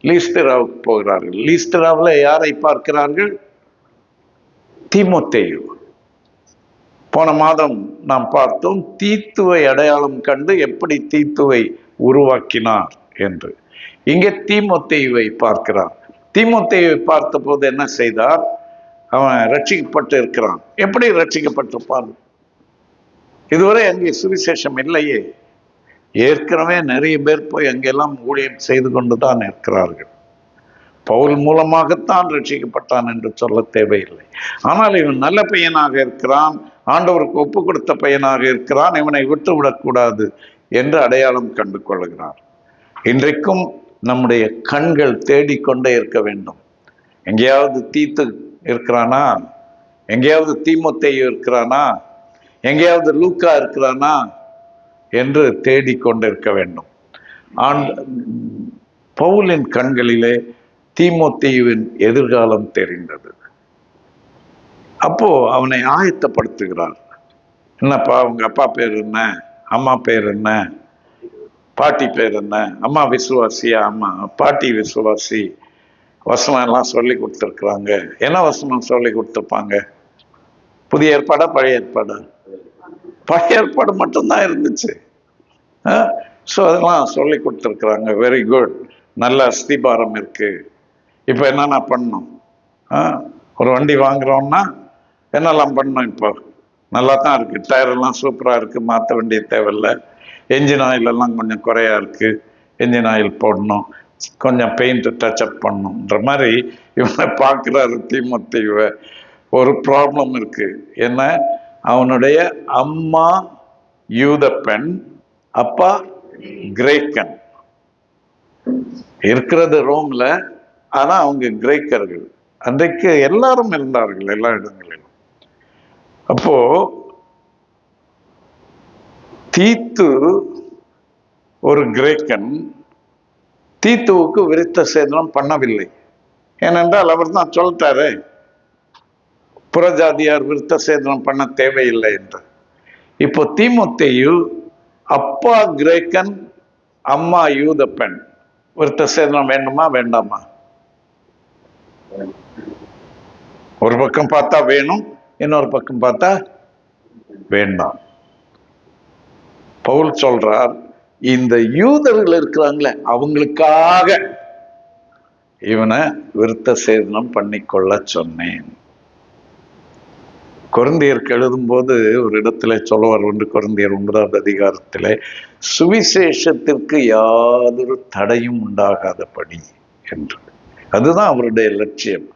லீஸ்திராவுக்கு போகிறார்கள். லீஸ்திராவில் யாரை பார்க்கிறார்கள்? தீமோத்தேயு. போன மாதம் நாம் பார்த்தோம், தீத்துவை அடையாளம் கண்டு எப்படி தீத்துவை உருவாக்கினார் என்று. இங்கே தீமோத்தேயுவை பார்க்கிறார். தீமோத்தேயுவை பார்த்த போது என்ன செய்தார்? அவன் ரட்சிக்கப்பட்டு இருக்கிறான். எப்படி ரட்சிக்கப்பட்டிருப்பான்? இதுவரை அங்கே சுவிசேஷம் இல்லையே. ஏற்கனவே நிறைய பேர் போய் அங்கெல்லாம் ஊழியம் செய்து கொண்டுதான் இருக்கிறார்கள். பவுல் மூலமாகத்தான் ரட்சிக்கப்பட்டான் என்று சொல்ல தேவையில்லை. ஆனால் இவன் நல்ல பையனாக இருக்கிறான், ஆண்டவருக்கு ஒப்பு கொடுத்த பையனாக இருக்கிறான், இவனை விட்டு விடக்கூடாது என்று அடையாளம் கண்டு கொள்ளுகிறார். இன்றைக்கும் நம்முடைய கண்கள் தேடிக்கொண்டே இருக்க வேண்டும். எங்கேயாவது தீத்து இருக்கிறானா? எங்கேயாவது தீமோத்தேயு இருக்கிறானா? எங்கேயாவது லூக்கா இருக்கிறானா என்று தேடிக்கொண்டிருக்க வேண்டும். பவுலின் கண்களிலே தீமோத்தேயுவின் எதிர்காலம் தெரிந்தது. அப்போ அவனை ஆயத்தப்படுத்துகிறார். என்னப்பா, உங்க அப்பா பேர் என்ன, அம்மா பேர் என்ன, பாட்டி பேர் என்ன? அம்மா விசுவாசியா? அம்மா பாட்டி விசுவாசி. வசனம் எல்லாம் சொல்லி கொடுத்துருக்குறாங்க. என்ன வசனம் சொல்லி கொடுத்துருப்பாங்க? புதிய ஏற்பாடா பழைய ஏற்பாடா? பழைய ஏற்பாடு மட்டும்தான் இருந்துச்சு. ஸோ அதெல்லாம் சொல்லி கொடுத்துருக்குறாங்க. வெரி குட், நல்ல அஸ்திபாரம் இருக்கு. இப்போ என்னென்ன பண்ணணும்? ஒரு வண்டி வாங்குறோம்னா என்னெல்லாம் பண்ணணும்? இப்போ நல்லா தான் இருக்கு, டயரெல்லாம் சூப்பராக இருக்கு, மாற்ற வேண்டிய தேவையில்லை. என்ஜின் ஆயில் எல்லாம் கொஞ்சம் குறையா இருக்கு, என்ஜின் ஆயில் போடணும், கொஞ்சம் பெயிண்ட் டச்சப் பண்ணணுன்ற மாதிரி இவனை பார்க்குறாரு தீமோத்தேயுவை. ஒரு ப்ராப்ளம் இருக்கு. என்ன? அவனுடைய அம்மா யூத பெண், அப்பா கிரேக்கன். இருக்கிறது ரோம்ல, ஆனா அவங்க கிரேக்கர்கள். அன்றைக்கு எல்லாரும் இருந்தார்கள் எல்லா இடங்களிலும். அப்போ தீத்து ஒரு கிரேக்கன். தீத்துவுக்கு விருத்த சேதனம் பண்ணவில்லை. ஏனென்றால் அவர் தான் சொல்லிட்டாரு, புறஜாதியார் விருத்த சேதனம் பண்ண தேவையில்லை என்று. இப்போ தீமோத்தேயு அப்பா கிரேக்கன், அம்மா யூத பெண். விருத்த சேதனம் வேண்டுமா வேண்டாமா? ஒரு பக்கம் பார்த்தா வேணும், இன்னொரு பக்கம் பார்த்தா வேண்டாம். பவுல் சொல்றார், இந்த யூதர்கள் இருக்கிறாங்களே அவங்களுக்காக இவனை விருத்த சேதனம் பண்ணிக்கொள்ள சொன்னேன். கொரிந்தியருக்கு எழுதும் போது ஒரு இடத்துல சொல்லுவார், 1 கொரிந்தியர் 9வது அதிகாரத்திலே, சுவிசேஷத்திற்கு யாதொரு தடையும் உண்டாகாதபடி என்று. அதுதான் அவருடைய லட்சியம்.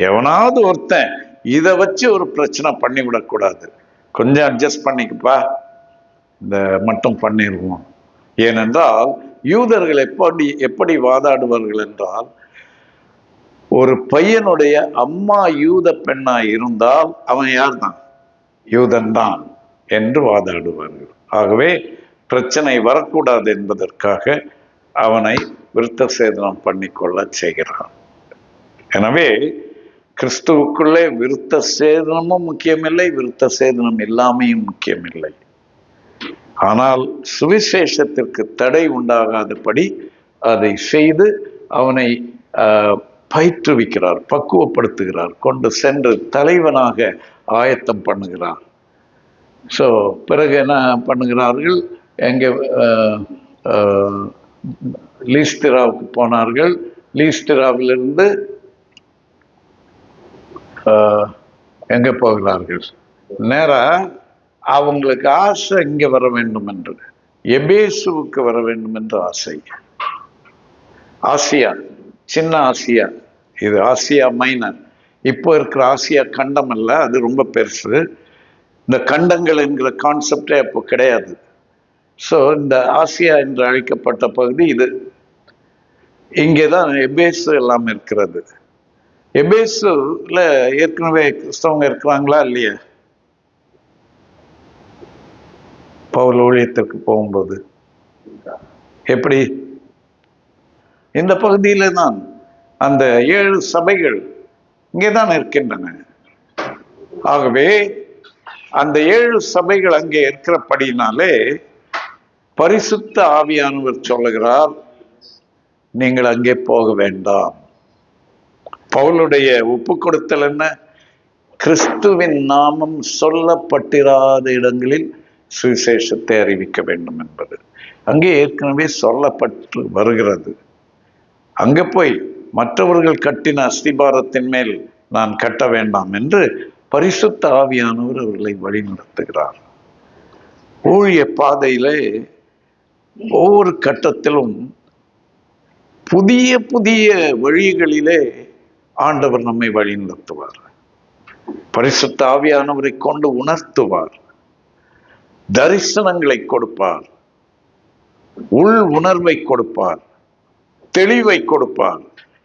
எவனாவது ஒருத்தன் இதை வச்சு ஒரு பிரச்சனை பண்ணிவிடக்கூடாது. கொஞ்சம் அட்ஜஸ்ட் பண்ணிக்கப்பா, இந்த மட்டும் பண்ணிடுவோம். ஏனென்றால் யூதர்கள் எப்படி வாதாடுவார்கள் என்றால், ஒரு பையனுடைய அம்மா யூத பெண்ணா இருந்தால் அவன் யார் தான்? யூதன் தான் என்று வாதாடுவார்கள். ஆகவே பிரச்சனை வரக்கூடாது என்பதற்காக அவனை விருத்த சேதனம் பண்ணிக்கொள்ள செய்கிறான். எனவே கிறிஸ்துவுக்குள்ளே விருத்த சேதனமும் முக்கியமில்லை, விருத்த சேதனம் இல்லாமையும் முக்கியமில்லை. ஆனால் சுவிசேஷத்திற்கு தடை உண்டாகாதபடி அதை செய்து அவனை பயிற்றுவிக்கிறார், பக்குவப்படுத்துகிறார், கொண்டு சென்று தலைவனாக ஆயத்தம் பண்ணுகிறார். ஸோ பிறகு என்ன பண்ணுகிறார்கள்? எங்கே லீஸ்திராவுக்கு போனார்கள். லீஸ்திராவிலிருந்து எங்கே போகிறார்கள்? நேரா அவங்களுக்கு ஆசை இங்கே வர வேண்டும் என்று, எபேசுவுக்கு வர வேண்டும் என்று ஆசை. ஆசியா, சின்ன ஆசியா, இது ஆசியா மைனர். இப்போ இருக்கிற ஆசியா கண்டம் அல்ல, அது ரொம்ப பெருசு. இந்த கண்டங்கள் என்கிற கான்செப்டே அப்போ கிடையாது. ஸோ இந்த ஆசியா என்று அழைக்கப்பட்ட பகுதி இது. இங்கேதான் எபேசு எல்லாம் இருக்கிறது. எபேசுல ஏற்கனவே கிறிஸ்தவங்க இருக்கிறாங்களா இல்லையா? பவுல் ஊழியத்திற்கு போகும்போது எப்படி? இந்த பகுதியில தான் அந்த 7 சபைகள் இங்கேதான் இருக்கின்றன. ஆகவே அந்த 7 சபைகள் அங்கே இருக்கிறபடினாலே பரிசுத்த ஆவியானவர் சொல்லுகிறார், நீங்கள் அங்கே போக வேண்டாம். பவுலுடைய ஒப்பு கொடுத்தல் என்ன? கிறிஸ்துவின் நாமம் சொல்லப்பட்டிராத இடங்களில் சுவிசேஷத்தை அறிவிக்க வேண்டும் என்பது. அங்கே ஏற்கனவே சொல்லப்பட்டு வருகிறது. அங்கே போய் மற்றவர்கள் கட்டின அஸ்திபாரத்தின் மேல் நான் கட்ட வேண்டாம் என்று பரிசுத்த ஆவியானவர் அவர்களை வழிநடத்துகிறார். ஊழிய பாதையிலே ஒவ்வொரு கட்டத்திலும் புதிய புதிய வழிகளிலே ஆண்டவர் நம்மை வழிநடத்துவார். பரிசுத்த ஆவியானவரை கொண்டு உணர்த்துவார், தரிசனங்களை கொடுப்பார், உள் உணர்வை கொடுப்பார், தெளிவை கொடுப்பார்,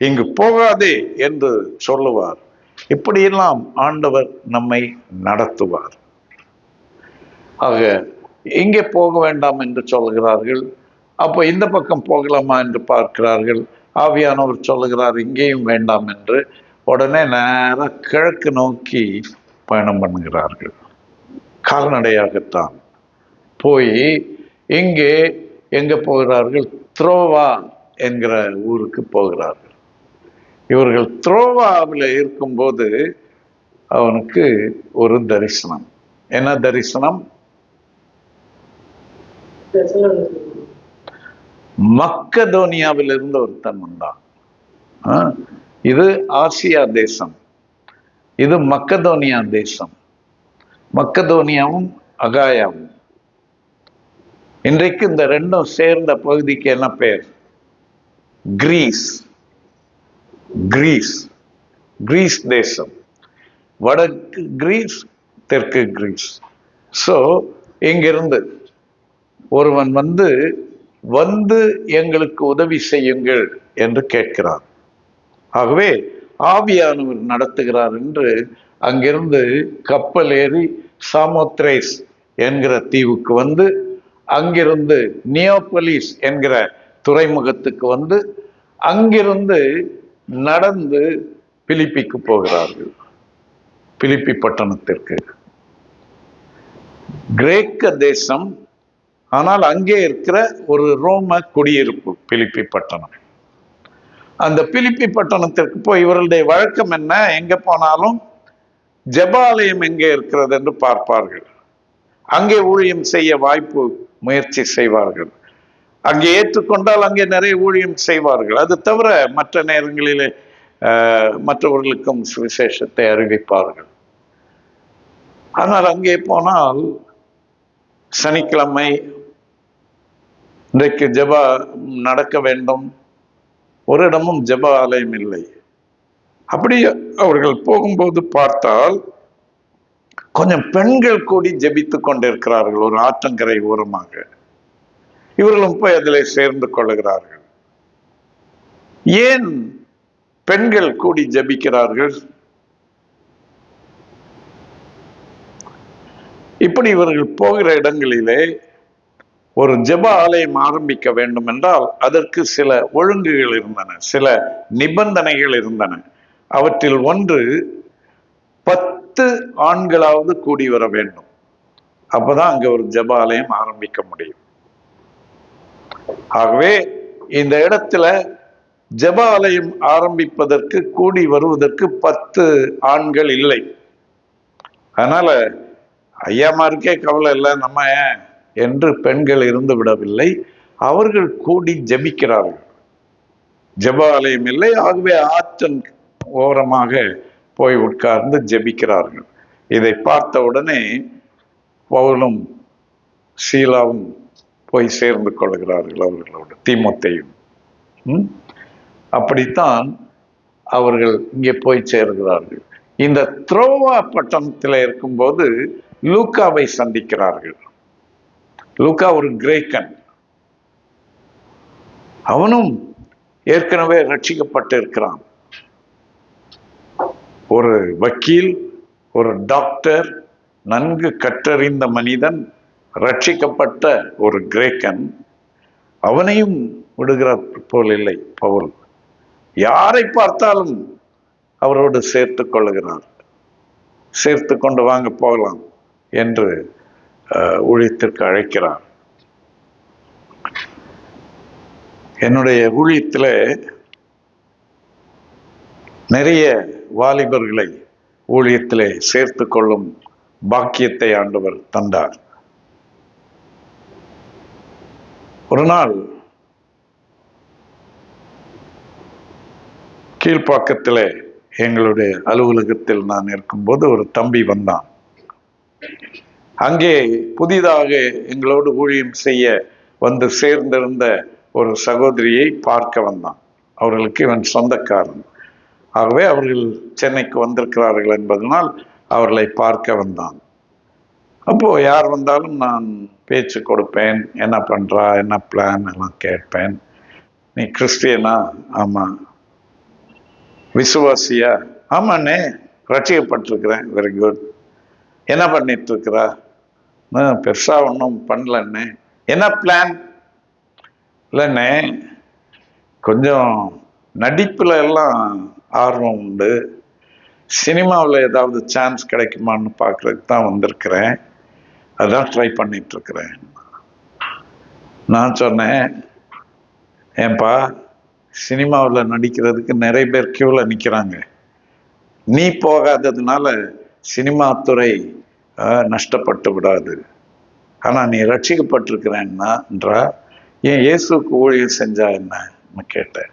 இங்கு போகாதே என்று சொல்லுவார். இப்படியெல்லாம் ஆண்டவர் நம்மை நடத்துவார். ஆக இங்கே போக வேண்டாம் என்று சொல்லுகிறார்கள். அப்போ இந்த பக்கம் போகலாமா என்று பார்க்கிறார்கள். ஆவியானவர் சொல்லுகிறார் இங்கேயும் வேண்டாம் என்று. உடனே நேர கிழக்கு நோக்கி பயணம் பண்ணுகிறார்கள். கால்நடையாகத்தான் போய் இங்கே எங்க போகிறார்கள்? த்ரோவா என்கிற ஊருக்கு போகிறார்கள். இவர்கள் த்ரோவாவில் இருக்கும்போது அவனுக்கு ஒரு தரிசனம். என்ன தரிசனம்? மக்கதோனியாவில் இருந்து ஒருத்தன் வந்தான். இது ஆசியா தேசம், இது மக்கதோனியா தேசம். மக்கதோனியாவும் அகாயாவும். இன்றைக்கு இந்த ரெண்டும் சேர்ந்த பகுதிக்கு என்ன பெயர்? கிரீஸ். கிரீஸ், கிரீஸ் தேசம். வடக்கு கிரீஸ், தெற்கு கிரீஸ். ஸோ இங்கிருந்து ஒருவன் வந்து எங்களுக்கு உதவி செய்யுங்கள் என்று கேட்கிறார். ஆகவே ஆவியானவர் நடத்துகிறார் என்று அங்கிருந்து கப்பல் ஏறி சாமோத்ரேஸ் என்கிற தீவுக்கு வந்து, அங்கிருந்து நியோபலிஸ் என்கிற துறைமுகத்துக்கு வந்து, அங்கிருந்து நடந்து பிலிப்பிக்கு போகிறார்கள். பிலிப்பி பட்டணத்திற்கு. கிரேக்க தேசம், ஆனால் அங்கே இருக்கிற ஒரு ரோம குடியிருப்பு பிலிப்பி பட்டணம். அந்த பிலிப்பி பட்டணத்திற்கு போய் இவர்களுடைய வழக்கம் என்ன, எங்க போனாலும் ஜெபாலயம் எங்கே இருக்கிறது என்று பார்ப்பார்கள். அங்கே ஊழியம் செய்ய வாய்ப்பு முயற்சி செய்வார்கள். அங்கே ஏற்றுக்கொண்டால் அங்கே நிறைய ஊழியம் செய்வார்கள். அது தவிர மற்ற நேரங்களிலே மற்றவர்களுக்கும் சுவிசேஷத்தை அறிவிப்பார்கள். ஆனால் அங்கே போனால் சனிக்கிழமை இன்றைக்கு ஜெபா நடக்க வேண்டும், ஒரு இடமும் ஜெப ஆலயம் இல்லை. அப்படி அவர்கள் போகும்போது பார்த்தால் கொஞ்சம் பெண்கள் கூடி ஜெபித்து கொண்டிருக்கிறார்கள் ஒரு ஆற்றங்கரை ஓரமாக. இவர்களும் போய் அதில் சேர்ந்து கொள்ளுகிறார்கள். ஏன் பெண்கள் கூடி ஜெபிக்கிறார்கள்? இப்படி இவர்கள் போகிற இடங்களிலே ஒரு ஜெப ஆலயம் ஆரம்பிக்க வேண்டும் என்றால் அதற்கு சில ஒழுங்குகள் இருந்தன, சில நிபந்தனைகள் இருந்தன. அவற்றில் ஒன்று 10 ஆண்களாவது கூடி வர வேண்டும். அப்பதான் அங்க ஒரு ஜெப ஆலயம் ஆரம்பிக்க முடியும். ஆகவே இந்த இடத்துல ஜெப ஆலயம் ஆரம்பிப்பதற்கு கூடி வருவதற்கு 10 ஆண்கள் இல்லை. அதனால ஐயாமாருக்கே கவலை இல்லை, நம்ம என்று பெண்கள் இருந்து விடவில்லை. அவர்கள் கூடி ஜெபிக்கிறார்கள். ஜெப ஆலயம் இல்லை. ஆகவே ஆற்றன் ஓரமாக போய் உட்கார்ந்து ஜெபிக்கிறார்கள். இதை பார்த்த உடனே பவுலும் சீலாவும் போய் சேர்ந்து கொள்கிறார்கள் அவர்களோடு, தீமோத்தேயும். அப்படித்தான் அவர்கள் இங்கே போய் சேர்கிறார்கள். இந்த த்ரோவா பட்டணத்தில் இருக்கும்போது லூக்காவை சந்திக்கிறார்கள். லூக்கா ஒரு கிரேக்கன். அவனும் ஏற்கனவே ரட்சிக்கப்பட்டு இருக்கிறான். ஒரு வக்கீல், ஒரு டாக்டர், நன்கு கற்றறிந்த மனிதன், ரட்சிக்கப்பட்ட ஒரு கிரேக்கன். அவனையும் விடுகிறார் போல் இல்லை பவுல். யாரை பார்த்தாலும் அவரோடு சேர்த்து கொள்ளுகிறார். சேர்த்து கொண்டு வாங்க போகலாம் என்று ஊழியத்திற்கு அழைக்கிறார். என்னுடைய ஊழியத்தில் நிறைய வாலிபர்களை ஊழியத்திலே சேர்த்து கொள்ளும் பாக்கியத்தை ஆண்டவர் தந்தார். ஒரு நாள் கீழ்ப்பாக்கத்திலே எங்களுடைய அலுவலகத்தில் நான் இருக்கும்போது ஒரு தம்பி வந்தான். அங்கே புதிதாக எங்களோடு ஊழியம் செய்ய வந்து சேர்ந்திருந்த ஒரு சகோதரியை பார்க்க வந்தான். அவர்களுக்கு இவன் சொந்தக்காரன். ஆகவே அவர்கள் சென்னைக்கு வந்திருக்கிறார்கள் என்பதனால் அவர்களை பார்க்க வந்தான். அப்போ யார் வந்தாலும் நான் பேச்சு கொடுப்பேன். என்ன பண்றா, என்ன பிளான் எல்லாம் கேட்பேன். நீ கிறிஸ்டியனா? ஆமா. விசுவாசியா? ஆமாண்ணே, ரட்சிக்கப்பட்டிருக்கிறேன். Very good. என்ன பண்ணிட்டு இருக்கிறா? பெருசா ஒன்றும் பண்ணலண்ணே. என்ன பிளான்? இல்லைண்ணே, கொஞ்சம் நடிப்புல எல்லாம் ஆர்வம் உண்டு. சினிமாவில் ஏதாவது சான்ஸ் கிடைக்குமான்னு பார்க்கறதுக்கு தான் வந்திருக்கிறேன். அதான் ட்ரை பண்ணிட்டு இருக்கிறேன். நான் சொன்னேன், ஏன்பா, சினிமாவில் நடிக்கிறதுக்கு நிறைய பேர் கியூவில் நிற்கிறாங்க. நீ போகாததுனால சினிமா துறை நஷ்டப்பட்டு விடாது. ஆனால் நீ ரட்சிக்கப்பட்டிருக்கிறேன்னா ஏன் இயேசுக்கு ஊழியம் செஞ்சா என்ன கேட்டேன்.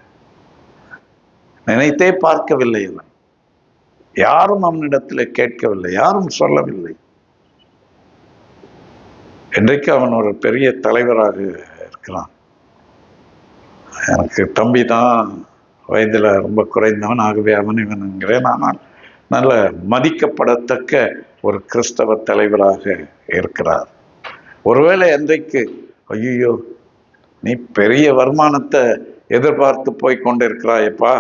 நினைத்தே பார்க்கவில்லை. அவன் யாரும் அவனிடத்தில் கேட்கவில்லை, யாரும் சொல்லவில்லை. இன்றைக்கு அவன் ஒரு பெரிய தலைவராக இருக்கிறான். எனக்கு தம்பி தான் வயதில் ரொம்ப குறைந்தவன். ஆகவே அவன் இவனுங்கிறேன். ஆனால் நல்ல மதிக்கப்படத்தக்க ஒரு கிறிஸ்தவ தலைவராக இருக்கிறார். ஒருவேளை அன்றைக்கு ஐயோ நீ பெரிய வருமானத்தை எதிர்பார்த்து போய் கொண்டிருக்கிறாயப்பா,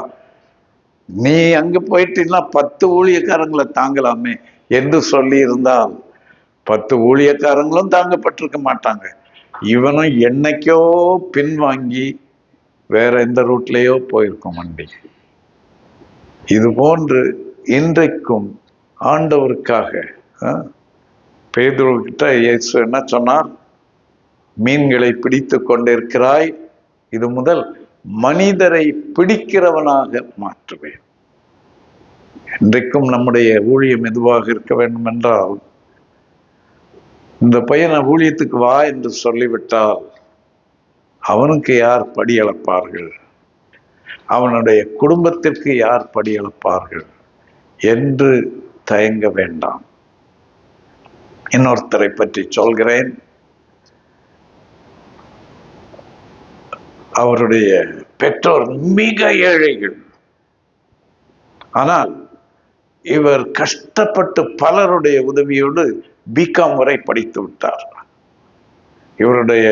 நீ அங்க போயிட்டீங்கன்னா 10 ஊழியக்காரங்களை தாங்கலாமே என்று சொல்லி இருந்தால் 10 ஊழியக்காரங்களும் தாங்கப்பட்டிருக்க மாட்டாங்க. இவனும் என்னைக்கோ பின்வாங்கி வேற எந்த ரூட்லயோ போயிருக்கும் வண்டி. இது போன்று இன்றைக்கும் ஆண்டவருக்காக பேதுருக்கிட்ட இயேசு என்ன சொன்னார்? மீன்களை பிடித்து கொண்டிருக்கிறாய், இது முதல் மனிதரை பிடிக்கிறவனாக மாற்றுவேன். இன்றைக்கும் நம்முடைய ஊழியம் எதுவாக இருக்க வேண்டும் என்றால், இந்த பையனை ஊழியத்துக்கு வா என்று சொல்லிவிட்டால் அவனுக்கு யார் படியளப்பார்கள், அவனுடைய குடும்பத்திற்கு யார் படியளப்பார்கள் என்று தயங்க வேண்டாம். இன்னொருத்தரை பற்றி சொல்கிறேன். அவருடைய பெற்றோர் மிக ஏழைகள். ஆனால் இவர் கஷ்டப்பட்டு பலருடைய உதவியோடு பிகாம் வரை படித்து விட்டார். இவருடைய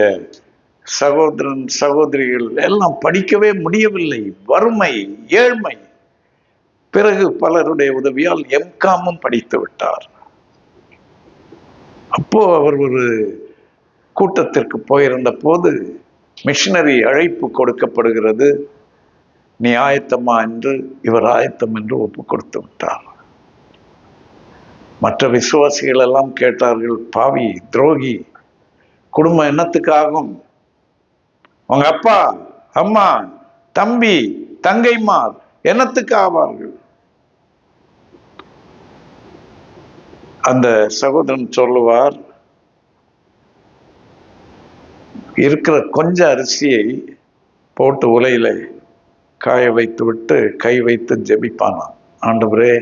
சகோதரன் சகோதரிகள் எல்லாம் படிக்கவே முடியவில்லை, வறுமை, ஏழ்மை. பிறகு பலருடைய உதவியால் எம்காமும் படித்து விட்டார். அப்போ அவர் ஒரு கூட்டத்திற்கு போயிருந்த போது மிஷனரி அழைப்பு கொடுக்கப்படுகிறது. நீ ஆயத்தமா என்று, இவர் ஆயத்தம் என்று ஒப்பு கொடுத்து விட்டார். மற்ற விசுவாசிகள் எல்லாம் கேட்டார்கள், பாவி, துரோகி, குடும்பம் என்னத்துக்கு ஆகும்? உங்க அப்பா அம்மா தம்பி தங்கைமார் என்னத்துக்கு ஆவார்கள்? அந்த சகோதரன் சொல்லுவார், இருக்கிற கொஞ்ச அரிசியை போட்டு உலையில காய வைத்து விட்டு கை வைத்து ஜெபிப்பானாம், ஆண்டவரே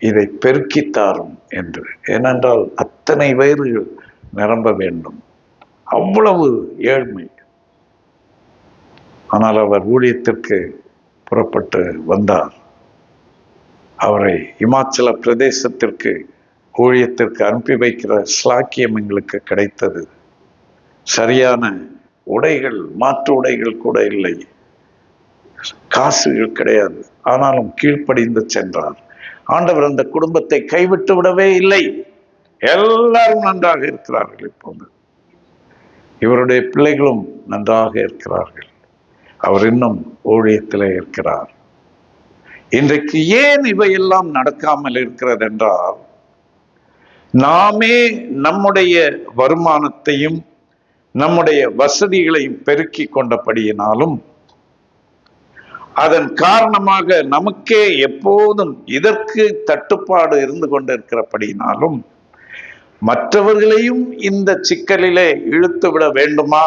இதை பெருக்கித்தாரும் என்று. ஏனென்றால் அத்தனை வயிறுகள் நிரம்ப வேண்டும், அவ்வளவு ஏழ்மை. ஆனால் அவர் ஊழியத்திற்கு புறப்பட்டு வந்தார். அவரை இமாச்சல பிரதேசத்திற்கு ஊழியத்திற்கு அனுப்பி வைக்கிற ஸ்லாக்கியம் எங்களுக்கு கிடைத்தது. சரியான உடைகள், மாற்று உடைகள் கூட இல்லை, காசுகள் கிடையாது. ஆனாலும் கீழ்ப்படிந்து சென்றார். ஆண்டவர் அந்த குடும்பத்தை கைவிட்டு விடவே இல்லை. எல்லாரும் நன்றாக இருக்கிறார்கள். இப்போது இவருடைய பிள்ளைகளும் நன்றாக இருக்கிறார்கள். அவர் இன்னும் ஊழியத்திலே இருக்கிறார். இன்றைக்கு ஏன் இவையெல்லாம் நடக்காமல் இருக்கிறது என்றால், நாமே நம்முடைய வருமானத்தையும் நம்முடைய வசதிகளையும் பெருக்கி கொண்டபடியினாலும், அதன் காரணமாக நமக்கே எப்போதும் இதற்கு தட்டுப்பாடு இருந்து கொண்டிருக்கிறபடினாலும், மற்றவர்களையும் இந்த சிக்கலிலே இழுத்து விட வேண்டுமா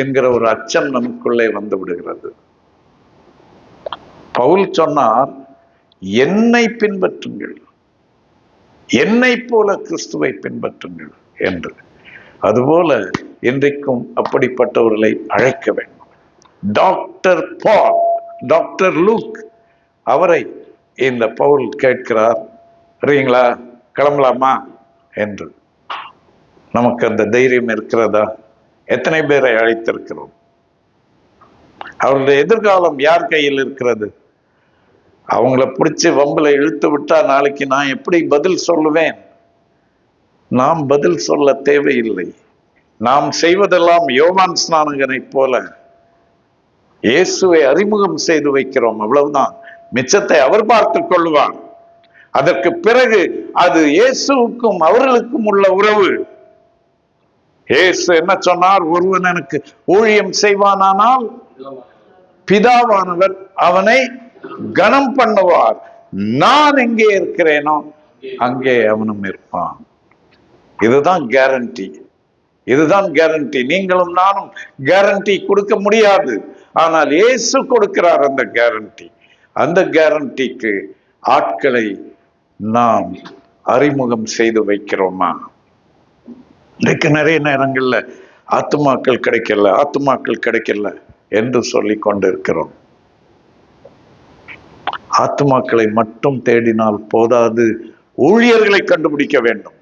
என்கிற ஒரு அச்சம் நமக்குள்ளே வந்து விடுகிறது. பவுல் சொன்னார், என்னை பின்பற்றுங்கள், என்னை போல கிறிஸ்துவை பின்பற்றுங்கள் என்று. அதுபோல இன்றைக்கும் அப்படிப்பட்டவர்களை அழைக்க வேண்டும். டாக்டர் பால், டாக்டர் லூக், அவரை இந்த பவுல் கேட்கிறார், வரீங்களா, கிளம்பலாமா என்று. நமக்கு அந்த தைரியம் இருக்கிறதா? எத்தனை பேரை அழைத்திருக்கிறோம்? அவருடைய எதிர்காலம் யார் கையில் இருக்கிறது? அவங்கள பிடிச்சி வம்புல இழுத்து விட்டா நாளைக்கு நான் எப்படி பதில் சொல்லுவேன்? நாம் பதில் சொல்ல தேவையில்லை. நாம் செய்வதெல்லாம் யோவான் ஸ்நானகனை போல இயேசுவை அறிமுகம் செய்து வைக்கிறோம், அவ்வளவுதான். மிச்சத்தை அவர் பார்த்துக் கொள்வார். அதற்கு பிறகு அது இயேசுவுக்கும் அவர்களுக்கும் உள்ள உறவு. இயேசு என்ன சொன்னார்? ஒருவன் எனக்கு ஊழியம் செய்வானானால் பிதாவானவர் அவனை கனம் பண்ணுவார், நான் எங்கே இருக்கிறேனோ அங்கே அவனும் இருப்பான். இதுதான் கேரண்டி, இதுதான் கேரண்டி. நீங்களும் நானும் கேரண்டி கொடுக்க முடியாது, ஆனால் இயேசு கொடுக்கிறார் அந்த கேரண்டி. அந்த கேரண்டிக்கு ஆட்களை நாம் அறிமுகம் செய்து வைக்கிறோமா? இன்னைக்கு நிறைய நேரங்கள்ல ஆத்துமாக்கள் கிடைக்கல, ஆத்துமாக்கள் கிடைக்கல என்று சொல்லி கொண்டிருக்கிறோம். ஆத்துமாக்களை மட்டும் தேடினால் போதாது, ஊழியர்களை கண்டுபிடிக்க வேண்டும்.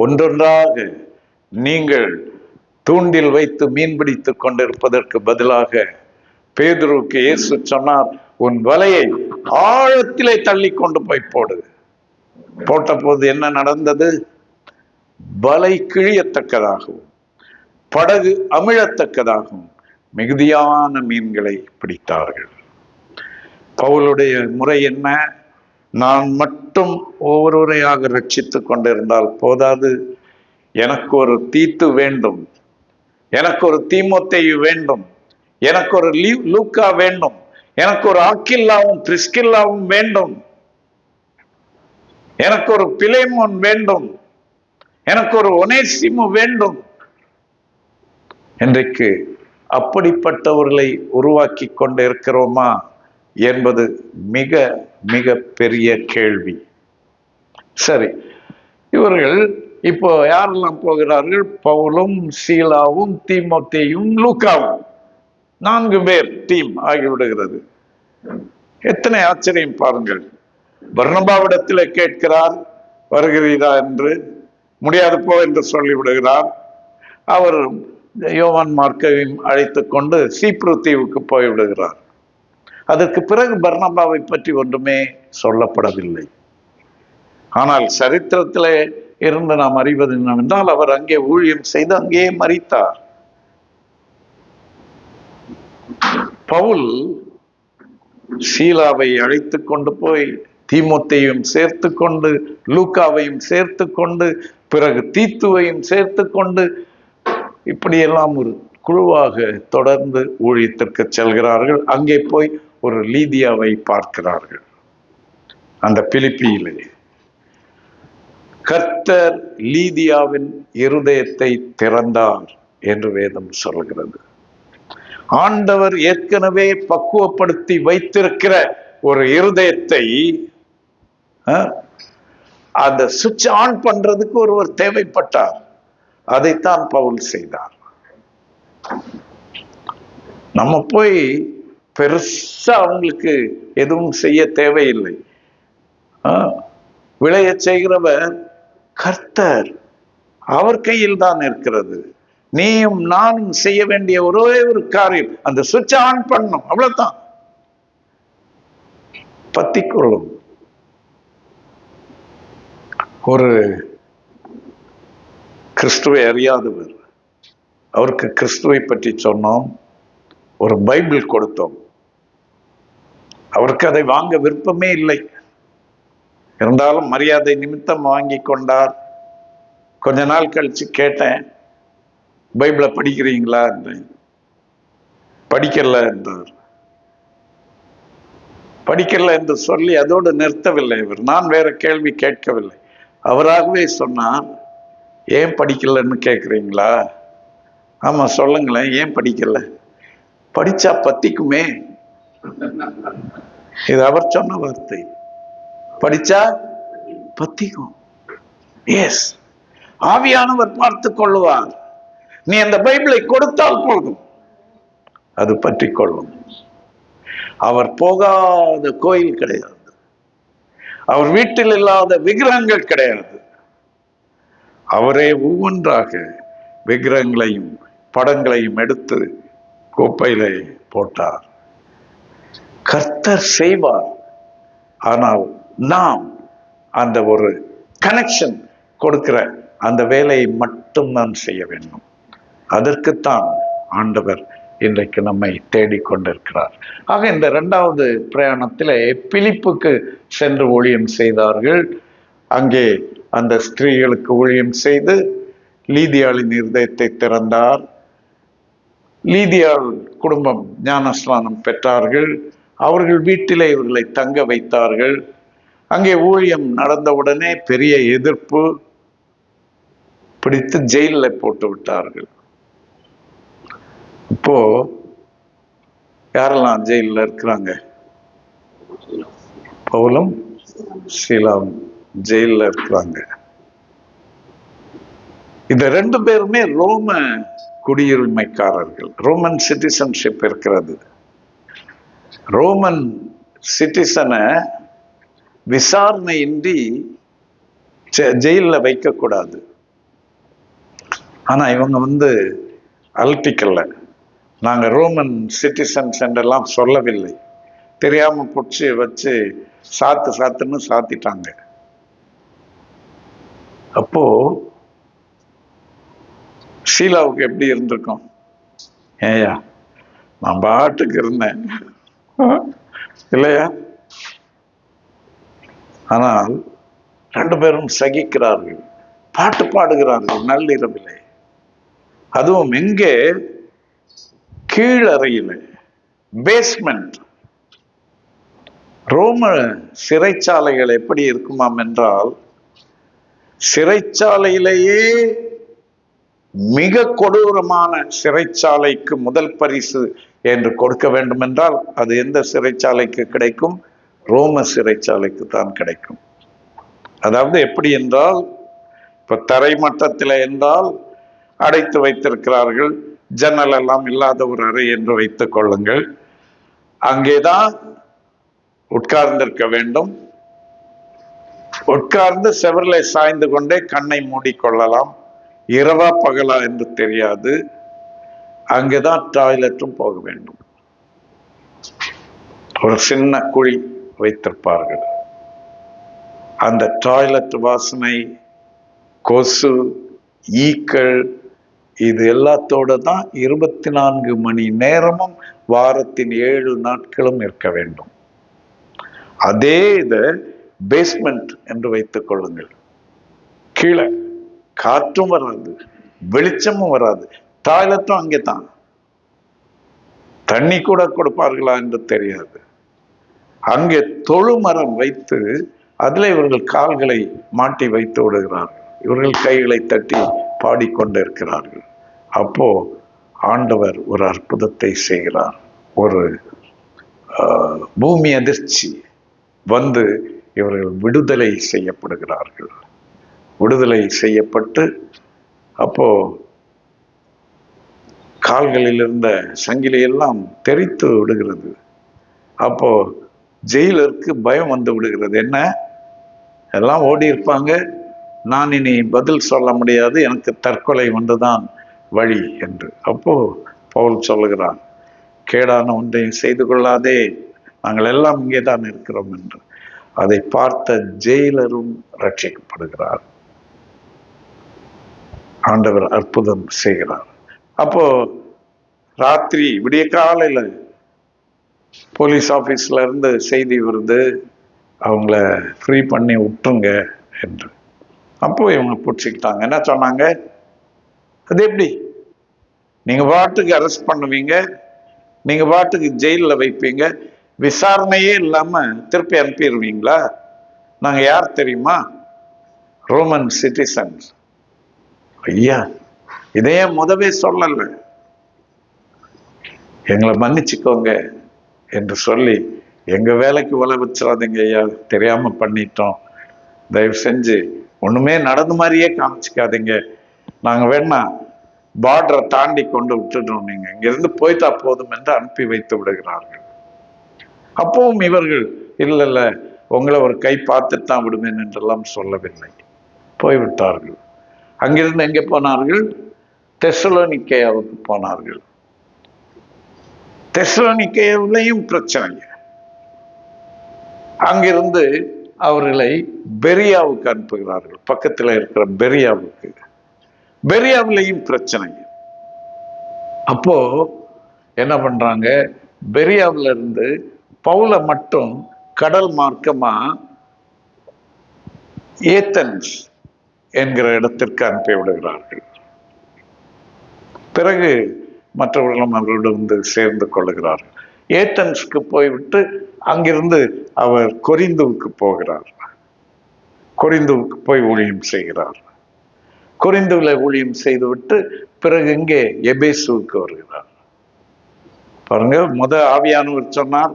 ஒன்றொன்றாக நீங்கள் தூண்டில் வைத்து மீன் பிடித்துக் கொண்டிருப்பதற்கு பதிலாக பேதுருவுக்கு இயேசு சொன்னார், உன் வலையை ஆழத்திலே தள்ளி கொண்டு போய் போடு. போட்ட போது என்ன நடந்தது? வலை கிழியத்தக்கதாகவும் படகு அமிழத்தக்கதாகவும் மிகுதியான மீன்களை பிடித்தார்கள். பவுலுடைய முறை என்ன? நான் மட்டும் ஒவ்வொருவரையாக ரட்சித்துக் கொண்டிருந்தால் போதாது, எனக்கு ஒரு தீத்து வேண்டும், எனக்கு ஒரு தீமோத்தேயு வேண்டும், எனக்கு ஒரு லூக்கா வேண்டும், எனக்கு ஒரு ஆக்கில்லாவும் பிரிஸ்கில்லாவும் வேண்டும், எனக்கு ஒரு பிலேமோன் வேண்டும், எனக்கு ஒரு ஒனேசிமு வேண்டும். இன்றைக்கு அப்படிப்பட்டவர்களை உருவாக்கி கொண்டிருக்கிறோமா என்பது மிக மிக பெரிய கேள்வி. சரி, இவர்கள் இப்போ யாரெல்லாம் போகிறார்கள்? பவுலும் சீலாவும் தீமோத்தேயும் லூக்காவும், 4 பேர் டீம் ஆகிவிடுகிறது. எத்தனை ஆச்சரியம் பாருங்கள். பர்னபாவிடத்தில் கேட்கிறார், வருகிறீரா என்று. முடியாது போ என்று சொல்லிவிடுகிறார். அவர் யோவான் மார்க்கையும் அழைத்துக் கொண்டு சீப்ரு தீவுக்கு போய்விடுகிறார். அதற்கு பிறகு பர்னபாவை பற்றி ஒன்றுமே சொல்லப்படவில்லை. ஆனால் சரித்திரத்திலே இருந்து நாம் அறிவது என்னவென்றால், அவர் அங்கே ஊழியம் செய்து அங்கேயே மரித்தார். பவுல் சீலாவை அழைத்து கொண்டு போய் தீமோத்தேயும் சேர்த்து கொண்டு, லூக்காவையும் சேர்த்து கொண்டு, பிறகு தீத்துவையும் சேர்த்து கொண்டு, இப்படியெல்லாம் ஒரு குழுவாக தொடர்ந்து ஊழியத்திற்கு செல்கிறார்கள். அங்கே போய் ஒரு லீதியாவை பார்க்கிறார்கள். அந்த பிலிப்பியிலே கர்த்தர் லீதியாவின் இருதயத்தை திறந்தார் என்று வேதம் சொல்கிறது. ஆண்டவர் ஏற்கனவே பக்குவப்படுத்தி வைத்திருக்கிற ஒரு இருதயத்தை அந்த சுவிட்ச் ஆன் பண்றதுக்கு ஒருவர் தேவைப்பட்டார். அதைத்தான் பவுல் செய்தார். நம்ம போய் பெருசா அவங்களுக்கு எதுவும் செய்ய தேவையில்லை. விளைய செய்கிறவர் கர்த்தர், அவர் கையில் தான் இருக்கிறது. நீயும் நானும் செய்ய வேண்டிய ஒரே ஒரு காரியம், அந்த சுவிட்ச் ஆன் பண்ணும், அவ்வளவுதான். பத்திக்கொள்ளும். ஒரு கிறிஸ்துவை அறியாதவர், அவருக்கு கிறிஸ்துவை பற்றி சொன்னோம், ஒரு பைபிள் கொடுத்தோம். அவருக்கு அதை வாங்க விருப்பமே இல்லை. இருந்தாலும் மரியாதை நிமித்தம் வாங்கி கொண்டார். கொஞ்ச நாள் கழிச்சு கேட்டேன், பைபிளை படிக்கிறீங்களா என்றேன். படிக்கல என்றார். படிக்கல என்று சொல்லி அதோடு நிறுத்தவில்லை இவர். நான் வேற கேள்வி கேட்கவில்லை. அவராகவே சொன்னார், ஏன் படிக்கலன்னு கேட்குறீங்களா? ஆமா சொல்லுங்களேன், ஏன் படிக்கல? படிச்சா பத்திக்குமே. இது அவர் சொன்ன வார்த்தை. படிச்சா பத்திக்கும். எஸ், ஆவியானவர் பார்த்து கொள்ளுவார். நீ அந்த பைபிளை கொடுத்தால் போதும், அது பற்றி கொள்ளும். அவர் போகாத கோயில் கிடையாது, அவர் வீட்டில் இல்லாத விக்கிரகங்கள் கிடையாது. அவரே ஒவ்வொன்றாக விக்கிரகங்களையும் படங்களையும் எடுத்து கோப்பையில போட்டார். கர்த்தர் செய்வார். ஆனால் நாம் அந்த ஒரு கனெக்ஷன் கொடுக்கிற அந்த வேலையை மட்டும் நான் செய்ய வேண்டும். அதற்குத்தான் ஆண்டவர் இன்றைக்கு நம்மை தேடிக்கொண்டிருக்கிறார். ஆக இந்த 2வது பிரயாணத்திலே பிலிப்புக்கு சென்று ஊழியம் செய்தார்கள். அங்கே அந்த ஸ்திரீகளுக்கு ஊழியம் செய்து லீதியாளின் இருதயத்தை திறந்தார். லீதியாள் குடும்பம் ஞானஸ்நானம் பெற்றார்கள். அவர்கள் வீட்டிலே இவர்களை தங்க வைத்தார்கள். அங்கே ஊழியம் நடந்தவுடனே பெரிய எதிர்ப்பு, பிடித்து ஜெயிலில் போட்டு விட்டார்கள். இப்போ யாரெல்லாம் ஜெயிலில் இருக்கிறாங்க? பவுலும் சீலாவும் ஜெயிலில் இருக்கிறாங்க. இந்த 2 பேருமே ரோம குடியுரிமைக்காரர்கள், ரோமன் சிட்டிசன்ஷிப் இருக்கிறது. ரோமன் சிட்டிசனை விசாரணையின்றி ஜெயிலில் வைக்கக்கூடாது. ஆனா இவங்க அல்டிக்கல்ல, நாங்க ரோமன் சிட்டிசன்ஸ் என்றெல்லாம் சொல்லவில்லை. தெரியாம பிடிச்சி வச்சு சாத்துன்னு சாத்திட்டாங்க. அப்போ ஷீலாவுக்கு எப்படி இருந்திருக்கும்? ஏயா, நான் பாட்டுக்கு இருந்தேன் இல்லையா? ஆனால் 2 பேரும் சகிக்கிறார்கள், பாட்டு பாடுகிறார்கள் நள்ளிரவிலே. அதுவும் எங்கே? கீழறையில், பேஸ்மெண்ட். ரோம சிறைச்சாலைகள் எப்படி இருக்குமாம் என்றால், சிறைச்சாலையிலேயே மிக கொடூரமான சிறைச்சாலைக்கு முதல் பரிசு என்று கொடுக்க வேண்டும் என்றால் அது எந்த சிறைச்சாலைக்கு கிடைக்கும்? ரோம சிறைச்சாலைக்கு தான் கிடைக்கும். அதாவது எப்படி என்றால், இப்ப தரை மட்டத்தில் என்றால் அடைத்து வைத்திருக்கிறார்கள், ஜன்னல் எல்லாம் இல்லாத ஒரு அறை என்று வைத்துக் கொள்ளுங்கள். அங்கேதான் உட்கார்ந்திருக்க வேண்டும். உட்கார்ந்து செவரிலே சாய்ந்து கொண்டே கண்ணை மூடிக்கொள்ளலாம். இரவா பகலா என்று தெரியாது. அங்கேதான் டாய்லெட்டும் போக வேண்டும். ஒரு சின்ன குழி வைத்திருப்பார்கள். அந்த டாய்லெட் வாசனை, கொசு, ஈக்கள், இது எல்லாத்தோட தான் 24 மணி நேரமும் வாரத்தின் 7 நாட்களும் இருக்க வேண்டும். அதே இத பேஸ்மெண்ட் என்று வைத்துக் கொள்ளுங்கள். கீழே காற்றும் வராது, வெளிச்சமும் வராது, டாய்லெட்டும் அங்கே தான். தண்ணி கூட கொடுப்பார்களா என்று தெரியாது. அங்கே தொழுமரம் வைத்து அதில் இவர்கள் கால்களை மாட்டி வைத்து விடுகிறார்கள். இவர்கள் கைகளை தட்டி பாடிக்கொண்டிருக்கிறார்கள். அப்போ ஆண்டவர் ஒரு அற்புதத்தை செய்கிறார். ஒரு பூமி அதிர்ச்சி வந்து இவர்கள் விடுதலை செய்யப்படுகிறார்கள். விடுதலை செய்யப்பட்டு அப்போ கால்களில் இருந்த சங்கிலி எல்லாம் தெரித்து விடுகிறது. அப்போ ஜெயிலருக்கு பயம் வந்து விடுகிறது. என்ன, எல்லாம் ஓடி இருப்பாங்க, நான் இனி பதில் சொல்ல முடியாது, எனக்கு தற்கொலை ஒன்றுதான் வழி என்று. அப்போ பவுல் சொல்லுகிறான், கேடான ஒன்றையும் செய்து கொள்ளாதே, நாங்கள் எல்லாம் இங்கே தான் இருக்கிறோம் என்று. அதை பார்த்த ஜெயிலரும் ரட்சிக்கப்படுகிறார். ஆண்டவர் அற்புதம் செய்கிறார். அப்போ ராத்திரி விடிய காலையில போலீஸ் ஆபீஸ்ல இருந்து செய்தி வருது, அவங்கள ஃப்ரீ பண்ணி விட்டுருங்க என்று. அப்போ இவங்க பிடிச்சிக்கிட்டாங்க. என்ன சொன்னாங்க, அது எப்படி நீங்க பாட்டுக்கு அரெஸ்ட் பண்ணுவீங்க, நீங்க பாட்டுக்கு ஜெயிலில் வைப்பீங்க, விசாரணையே இல்லாம திருப்பி அனுப்பிடுவீங்களா? நாங்க யார் தெரியுமா? Roman citizens. ஐயா, இதையே முதவே சொல்லல, எங்களை மன்னிச்சுக்கோங்க என்று சொல்லி, எங்க வேலைக்கு உல வச்சிடாதீங்க ஐயா, தெரியாம பண்ணிட்டோம், தயவு செஞ்சு ஒண்ணுமே நடந்த மாதிரியே காமிச்சிக்காதீங்க, நாங்க வேணா பார்டரை தாண்டி கொண்டு விட்டுடுறோம், நீங்க இங்கிருந்து போய்த்தா போதும் என்று அனுப்பி வைத்து விடுகிறார்கள். அப்பவும் இவர்கள் இல்ல இல்ல, உங்களை ஒரு கை பார்த்துட்டு தான் விடுவேன் என்றெல்லாம் சொல்லவில்லை, போய்விட்டார்கள். அங்கிருந்து எங்கே போனார்கள்? தெசலோனிக்கேயாவுக்கு போனார்கள். தெசலோனிக்கேயாவிலையும் பிரச்சனை. அங்கிருந்து அவர்களை பெரியாவுக்கு அனுப்புகிறார்கள், பக்கத்தில் இருக்கிற பெரியாவுக்கு. பெரியாவிலையும் பிரச்சனை. அப்போ என்ன பண்றாங்க, பெரியாவில இருந்து பவுல மட்டும் கடல் மார்க்கமா ஏத்தன்ஸ் என்கிற இடத்திற்கு அனுப்பி விடுகிறார்கள். பிறகு மற்றவர்களும் அவர்களோடு வந்து சேர்ந்து கொள்ளுகிறார்கள். ஏத்தன்ஸ்க்கு போய்விட்டு அங்கிருந்து அவர் கொரிந்துவுக்கு போகிறார். கொரிந்துவுக்கு போய் ஊழியம் செய்கிறார். கொரிந்துவில் ஊழியம் செய்துவிட்டு பிறகு இங்கே எபேசுவுக்கு வருகிறார். பாருங்க, ஆவியானவர் சொன்னார்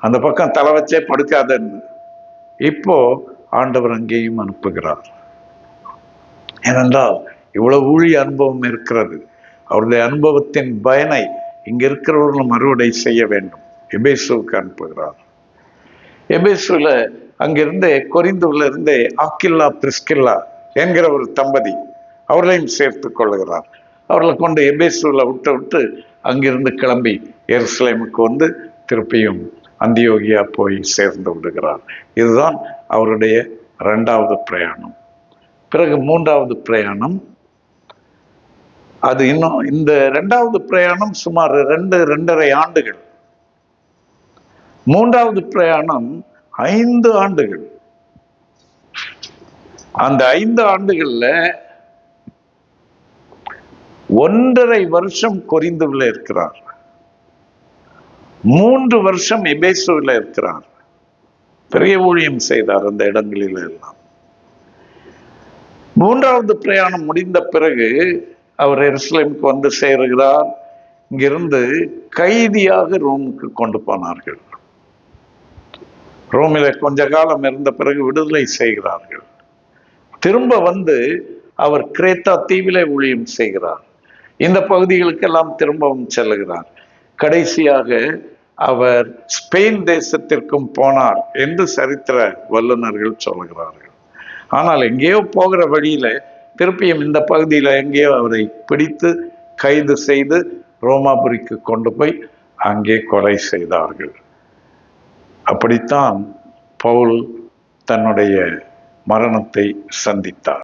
அந்த பக்கம் தலை வச்சே படுக்காதன்னு. இப்போ ஆண்டவர் அங்கேயும் அனுப்புகிறார். ஏனென்றால் இவ்வளவு ஊழிய அனுபவம் இருக்கிறது. அவருடைய அனுபவத்தின் பயனை இங்க இருக்கிறவர்களும் அறுவடை செய்ய வேண்டும். எபேசுவுக்கு அனுப்புகிறார். எபேசுல அங்கிருந்தே கொரிந்துல இருந்தே ஆக்கில்லா பிரிஸ்கில்லா என்கிற ஒரு தம்பதி, அவர்களையும் சேர்த்து கொள்ளுகிறார். அவர்களை கொண்டு எபேசுல விட்டு அங்கிருந்து கிளம்பி எருசலேமுக்கு வந்து திருப்பியும் அந்தியோகியா போய் சேர்ந்து விடுகிறார். இதுதான் அவருடைய 2வது பிரயாணம். பிறகு 3வது பிரயாணம். அது இன்னும் இந்த 2வது பிரயாணம் சுமார் 2.5 ஆண்டுகள். 3வது பிரயாணம் 5 ஆண்டுகள். அந்த 5 ஆண்டுகள்ல 1.5 வருஷம் கொரிந்துவில் இருக்கிறார். 3 வருஷம் எபேசுவில் இருக்கிறார். பெரிய ஊழியம் செய்தார் அந்த இடங்களில் எல்லாம். 3வது பிரயாணம் முடிந்த பிறகு அவர் எருசலேமுக்கு வந்து சேருகிறார். இங்கிருந்து கைதியாக ரோமுக்கு கொண்டு போனார்கள். ரோமில கொஞ்ச காலம் இருந்த பிறகு விடுதலை செய்கிறார்கள். திரும்ப வந்து அவர் கிரேத்தா தீவிலே ஊழியம் செய்கிறார். இந்த பகுதிகளுக்கெல்லாம் திரும்பவும் செல்லுகிறார். கடைசியாக அவர் ஸ்பெயின் தேசத்திற்கும் போனார் என்று சரித்திர வல்லுநர்கள் சொல்லுகிறார்கள். ஆனால் எங்கேயோ போகிற வழியில திருப்பியும் இந்த பகுதியில எங்கேயோ அவரை பிடித்து கைது செய்து ரோமாபுரிக்கு கொண்டு போய் அங்கே கொலை செய்தார்கள். அப்படித்தான் பவுல் தன்னுடைய மரணத்தை சந்தித்தார்.